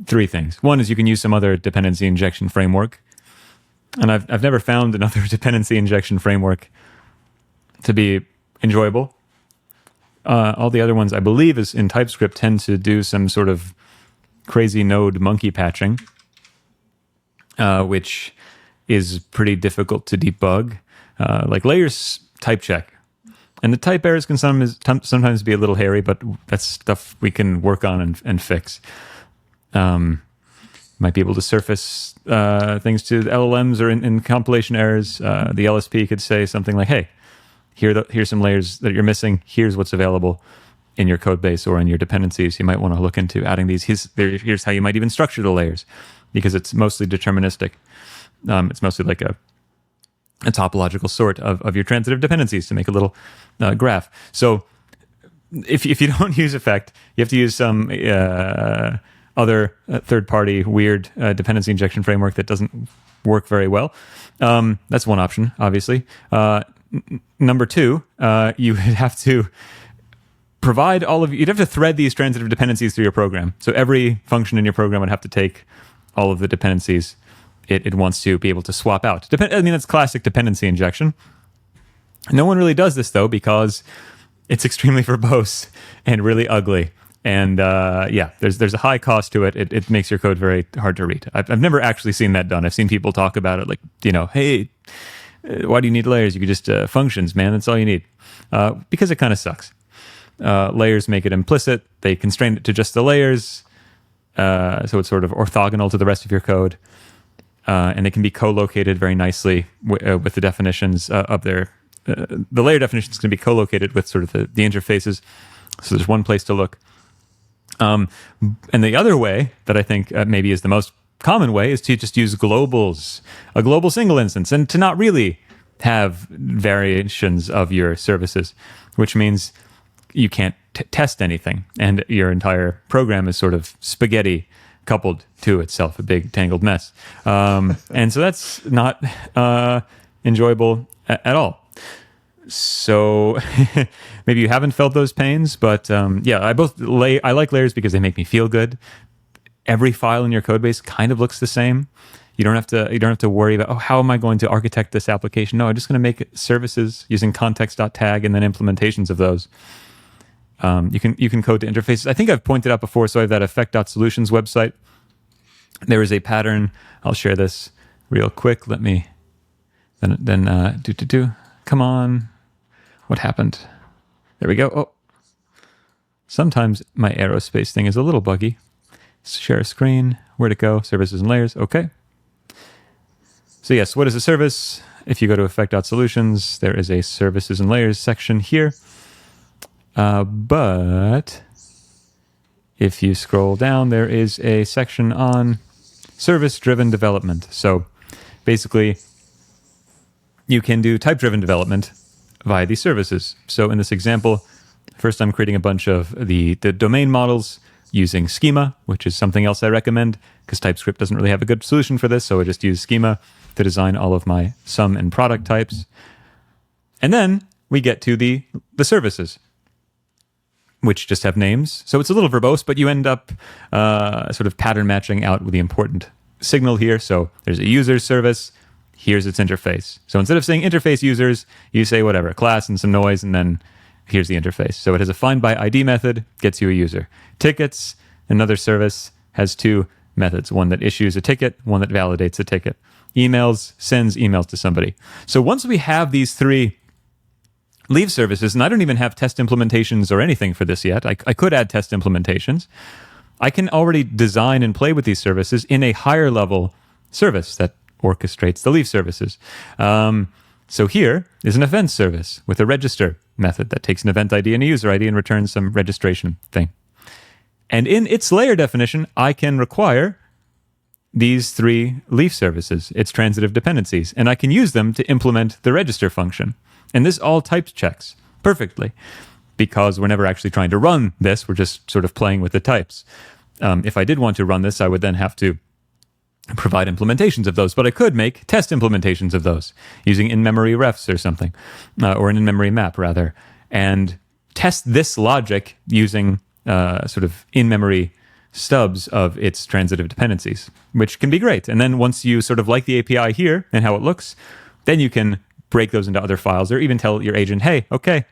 three things. One is you can use some other dependency injection framework. And I've never found another dependency injection framework to be enjoyable. All the other ones, I believe, is in TypeScript tend to do some sort of crazy node monkey patching, which is pretty difficult to debug. Like layers type check. And the type errors can sometimes be a little hairy, but that's stuff we can work on and fix. Might be able to surface things to the LLMs or in compilation errors. The LSP could say something like, hey, here's some layers that you're missing. Here's what's available in your code base or in your dependencies. You might want to look into adding these. Here's how you might even structure the layers, because it's mostly deterministic. It's mostly like a topological sort of your transitive dependencies to make a little graph. So if you don't use effect, you have to use some other third-party weird dependency injection framework that doesn't work very well. That's one option, obviously. Number two, you would have to provide you'd have to thread these transitive dependencies through your program. So every function in your program would have to take all of the dependencies it wants to be able to swap out. That's classic dependency injection. No one really does this, though, because it's extremely verbose and really ugly. And there's a high cost to it. It makes your code very hard to read. I've never actually seen that done. I've seen people talk about it like, hey, why do you need layers? You could just functions, man. That's all you need. Because it kind of sucks. Layers make it implicit. They constrain it to just the layers. So it's sort of orthogonal to the rest of your code. And they can be co-located very nicely with the definitions of their... the layer definitions can be co-located with sort of the interfaces. So there's one place to look. And the other way that I think maybe is the most common way is to just use globals, a global single instance, and to not really have variations of your services, which means you can't test anything. And your entire program is sort of spaghetti coupled to itself, a big tangled mess. And so that's not enjoyable at all. So maybe you haven't felt those pains, but I like layers because they make me feel good. Every file in your code base kind of looks the same. You don't have to worry about, how am I going to architect this application? No, I'm just going to make services using context.tag and then implementations of those. You can code to interfaces. I think I've pointed out before, so I have that effect.solutions website. There is a pattern. I'll share this real quick. Let me then come on. What happened? There we go. Oh, sometimes my aerospace thing is a little buggy. Share a screen. Where'd it go? Services and layers. Okay. So yes, what is a service? If you go to effect.solutions, there is a services and layers section here. But if you scroll down, there is a section on service-driven development. So basically, you can do type-driven development via these services. So in this example, first I'm creating a bunch of the domain models using Schema, which is something else I recommend because TypeScript doesn't really have a good solution for this. So I just use Schema to design all of my sum and product types. And then we get to the services, which just have names. So it's a little verbose, but you end up sort of pattern matching out with the important signal here. So there's a user service. Here's its interface. So instead of saying interface users, you say whatever, class and some noise, and then here's the interface. So it has a find by ID method, gets you a user. Tickets, another service, has two methods, one that issues a ticket, one that validates a ticket. Emails, sends emails to somebody. So once we have these three leave services, and I don't even have test implementations or anything for this yet. I could add test implementations. I can already design and play with these services in a higher level service that orchestrates the leave services. So here is an event service with a register method that takes an event ID and a user ID and returns some registration thing. And in its layer definition, I can require these three leaf services, its transitive dependencies, and I can use them to implement the register function. And this all type checks perfectly because we're never actually trying to run this. We're just sort of playing with the types. If I did want to run this, I would then have to provide implementations of those, but I could make test implementations of those using in-memory refs or something, or an in-memory map rather, and test this logic using sort of in-memory stubs of its transitive dependencies, which can be great. And then once you sort of like the API here and how it looks, then you can break those into other files, or even tell your agent, hey, okay,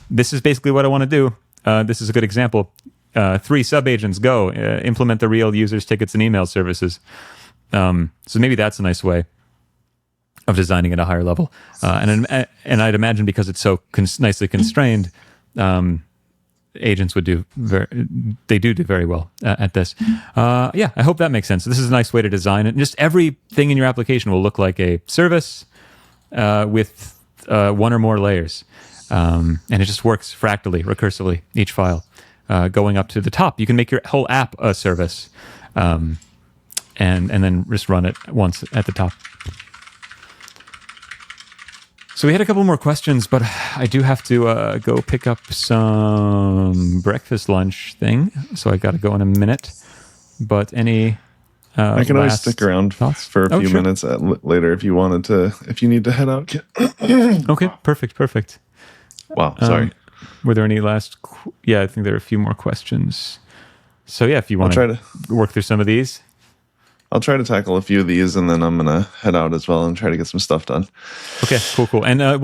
this is basically what I want to do. This is a good example. 3 sub-agents, go, implement the real users, tickets, and email services. So maybe that's a nice way of designing at a higher level. And I'd imagine because it's so nicely constrained, agents would do very well at this. Yeah, I hope that makes sense. This is a nice way to design it. And just everything in your application will look like a service with one or more layers. And it just works fractally, recursively, each file. Going up to the top, you can make your whole app a service. And then just run it once at the top. So we had a couple more questions, but I do have to go pick up some breakfast lunch thing. So I got to go in a minute. But any I can always stick around thoughts? for a few minutes later if you need to head out. Okay, perfect. Wow, sorry. Were there any last... I think there are a few more questions. So yeah, if you want to work through some of these... I'll try to tackle a few of these, and then I'm going to head out as well and try to get some stuff done. Okay, cool. And, I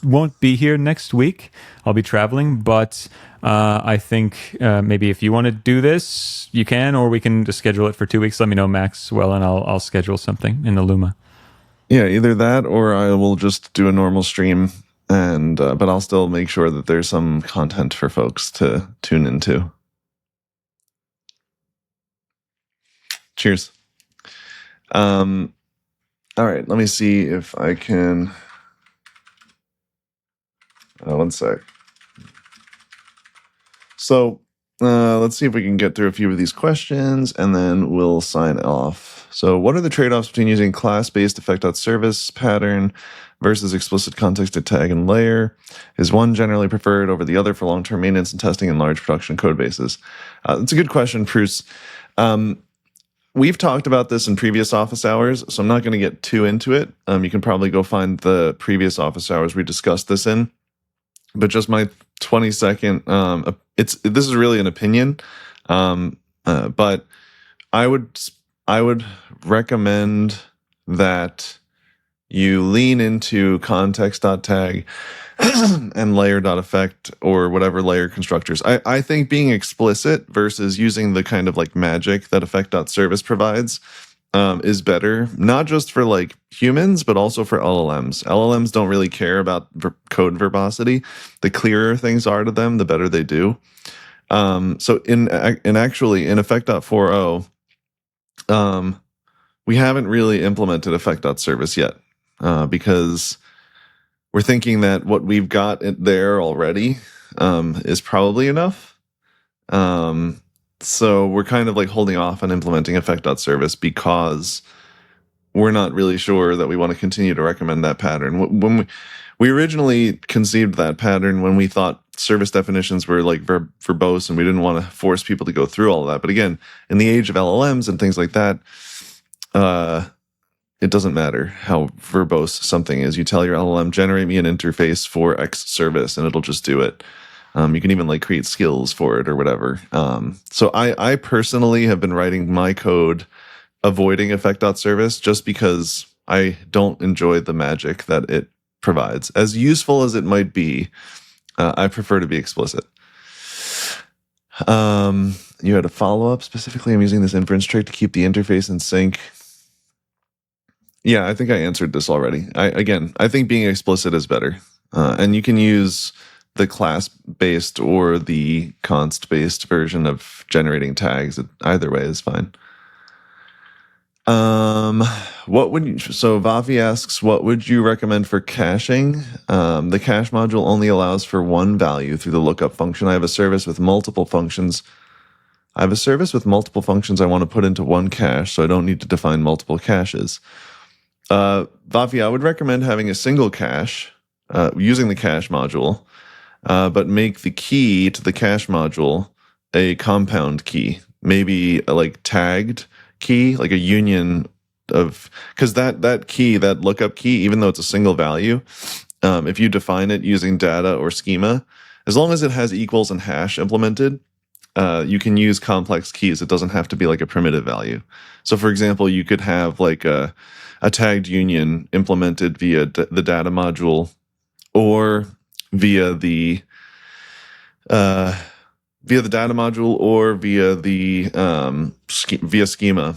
won't be here next week. I'll be traveling, but I think maybe if you want to do this, you can, or we can just schedule it for 2 weeks. Let me know, Maxwell, and I'll schedule something in the Luma. Yeah, either that, or I will just do a normal stream, and but I'll still make sure that there's some content for folks to tune into. Cheers. All right, let me see if I can... one sec. So let's see if we can get through a few of these questions, and then we'll sign off. So what are the trade-offs between using class-based effect.service pattern versus explicit context tag and layer? Is one generally preferred over the other for long-term maintenance and testing in large production code bases? That's a good question, Bruce. We've talked about this in previous office hours, so I'm not going to get too into it. You can probably go find the previous office hours we discussed this in. But just my 20-second, this is really an opinion, but I would recommend that you lean into context.tag and layer.effect or whatever layer constructors. I think being explicit versus using the kind of like magic that effect.service provides is better, not just for like humans, but also for LLMs. LLMs don't really care about code verbosity. The clearer things are to them, the better they do. So in effect.4o, we haven't really implemented effect.service yet because we're thinking that what we've got there already is probably enough. So we're kind of like holding off on implementing effect.service because we're not really sure that we want to continue to recommend that pattern. When we originally conceived that pattern when we thought service definitions were like verbose and we didn't want to force people to go through all of that. But again, in the age of LLMs and things like that, it doesn't matter how verbose something is. You tell your LLM, generate me an interface for X service, and it'll just do it. You can even like create skills for it or whatever. So I personally have been writing my code avoiding effect.service just because I don't enjoy the magic that it provides. As useful as it might be, I prefer to be explicit. You had a follow-up specifically. I'm using this inference trick to keep the interface in sync. Yeah, I think I answered this already. I think being explicit is better. And you can use the class-based or the const-based version of generating tags. Either way is fine. So Vafi asks, what would you recommend for caching? The cache module only allows for one value through the lookup function. I have a service with multiple functions. I want to put into one cache, so I don't need to define multiple caches. Vafi, I would recommend having a single cache, using the cache module, but make the key to the cache module a compound key, maybe like tagged key, like a union of, because that key, that lookup key, even though it's a single value, if you define it using data or schema, as long as it has equals and hash implemented, you can use complex keys. It doesn't have to be like a primitive value. So for example, you could have like a tagged union implemented via the data module or via the data module or via the via schema.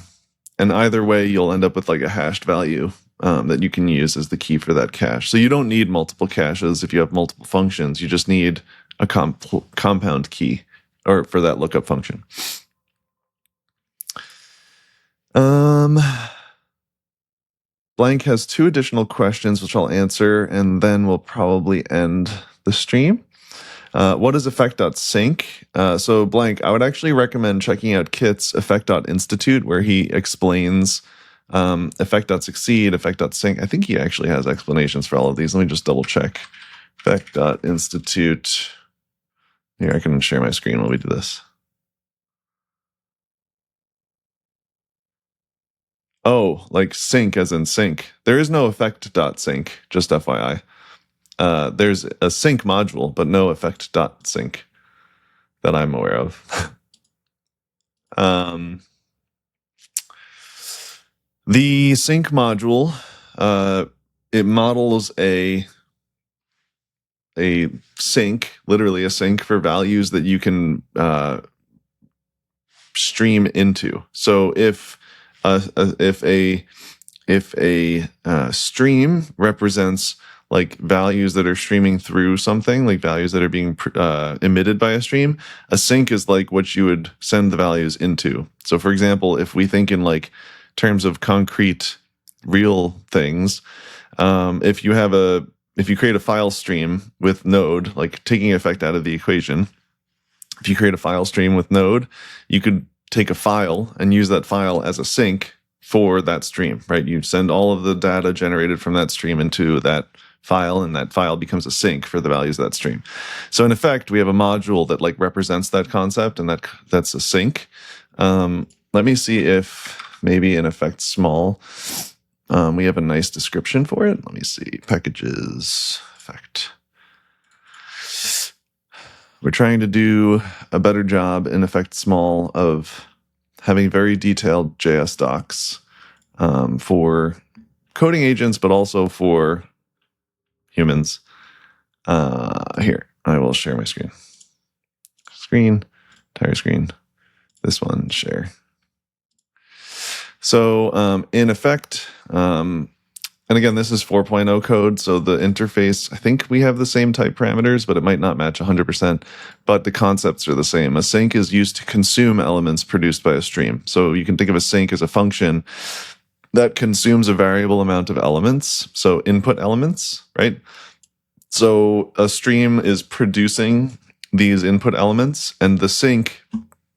And either way, you'll end up with like a hashed value that you can use as the key for that cache. So you don't need multiple caches if you have multiple functions. You just need a compound key or for that lookup function. Blank has 2 additional questions, which I'll answer, and then we'll probably end the stream. What is effect.sync? So Blank, I would actually recommend checking out Kit's effect.institute, where he explains effect.succeed, effect.sync. I think he actually has explanations for all of these. Let me just double check. Effect.institute. Here, I can share my screen while we do this. Oh, like sync as in sync. There is no effect.sync, just FYI. There's a sync module, but no effect.sync that I'm aware of. The sync module, it models a sync, literally a sync for values that you can stream into. So if a stream represents like values that are streaming through something, like values that are being emitted by a stream, a sync is like what you would send the values into. So for example, if we think in like terms of concrete real things, if you create a file stream with Node, like taking effect out of the equation, if you create a file stream with Node, you could take a file and use that file as a sync for that stream, right? You send all of the data generated from that stream into that file, and that file becomes a sync for the values of that stream. So in effect, we have a module that like represents that concept, and that's a sync. Let me see if maybe in effect small, we have a nice description for it. Let me see, packages, effect. We're trying to do a better job in effect small of having very detailed JS docs for coding agents, but also for humans. Here, I will share my screen. Entire screen. This one, share. So in effect, and again, this is 4.0 code, so the interface, I think we have the same type parameters, but it might not match 100%, but the concepts are the same. A sync is used to consume elements produced by a stream. So you can think of a sync as a function that consumes a variable amount of elements, so input elements, right? So a stream is producing these input elements, and the sync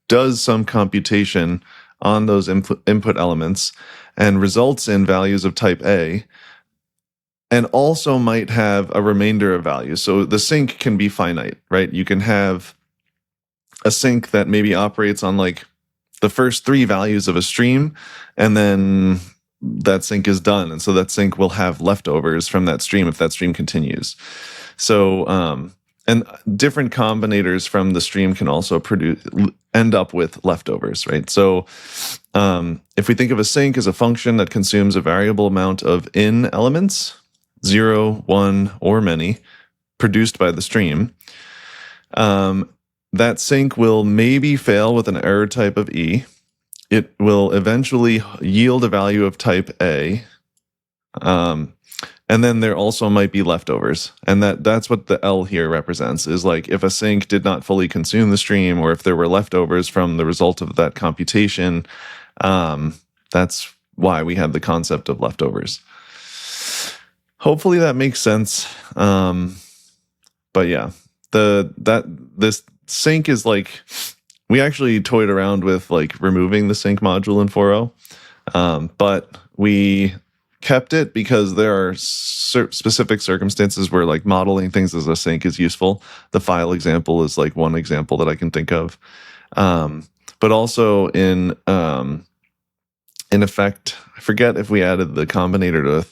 does some computation on those input elements and results in values of type A, and also might have a remainder of values. So the sync can be finite, right? You can have a sync that maybe operates on like the first 3 values of a stream, and then that sync is done. And so that sync will have leftovers from that stream if that stream continues. So, and different combinators from the stream can also end up with leftovers, right? So if we think of a sync as a function that consumes a variable amount of in elements, 0, 1, or many, produced by the stream, that sync will maybe fail with an error type of E. It will eventually yield a value of type A. And then there also might be leftovers. And that's what the L here represents, is like if a sync did not fully consume the stream, or if there were leftovers from the result of that computation, that's why we have the concept of leftovers. Hopefully that makes sense. But yeah, this sync is like, we actually toyed around with like removing the sync module in 4.0, but we kept it because there are specific circumstances where like modeling things as a sync is useful. The file example is like one example that I can think of. But also in in effect, I forget if we added the combinator to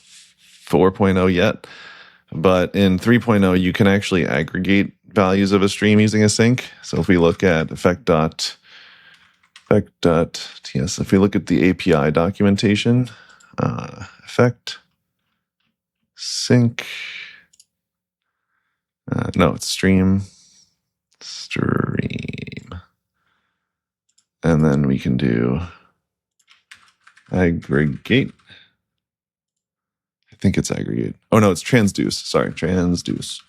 4.0 yet, but in 3.0, you can actually aggregate values of a stream using a sync. So if we look at effect.ts, if we look at the API documentation, effect sync, no, it's stream, and then we can do aggregate. I think it's aggregate. Oh no, it's transduce. Sorry, transduce.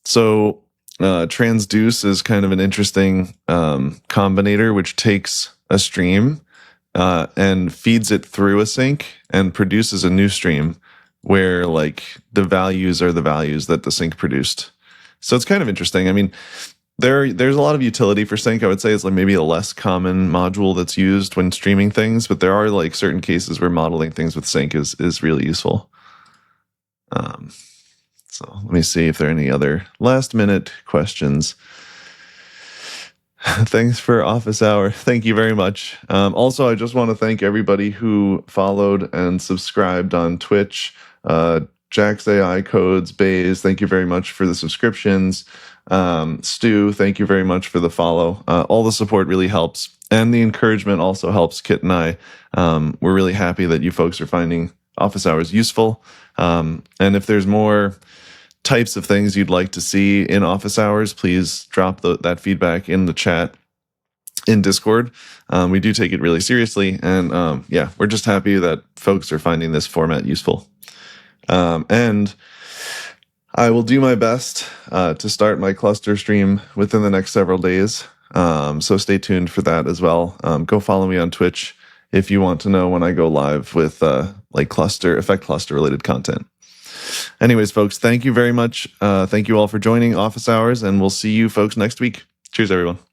So transduce is kind of an interesting combinator, which takes a stream and feeds it through a sync and produces a new stream where like the values are the values that the sync produced. So it's kind of interesting. I mean, there's a lot of utility for sync. I would say it's like maybe a less common module that's used when streaming things, but there are like certain cases where modeling things with sync is really useful. So let me see if there are any other last minute questions. Thanks for office hour. Thank you very much. Also, I just want to thank everybody who followed and subscribed on Twitch. Jack's AI Codes, Bays, thank you very much for the subscriptions. Stu, thank you very much for the follow. All the support really helps. And the encouragement also helps Kit and I. We're really happy that you folks are finding office hours useful. And if there's more types of things you'd like to see in office hours, please drop that feedback in the chat in Discord. We do take it really seriously. And yeah, we're just happy that folks are finding this format useful. And I will do my best to start my cluster stream within the next several days. So stay tuned for that as well. Go follow me on Twitch if you want to know when I go live with like effect cluster related content. Anyways, folks, thank you very much. Thank you all for joining Office Hours, and we'll see you folks next week. Cheers, everyone.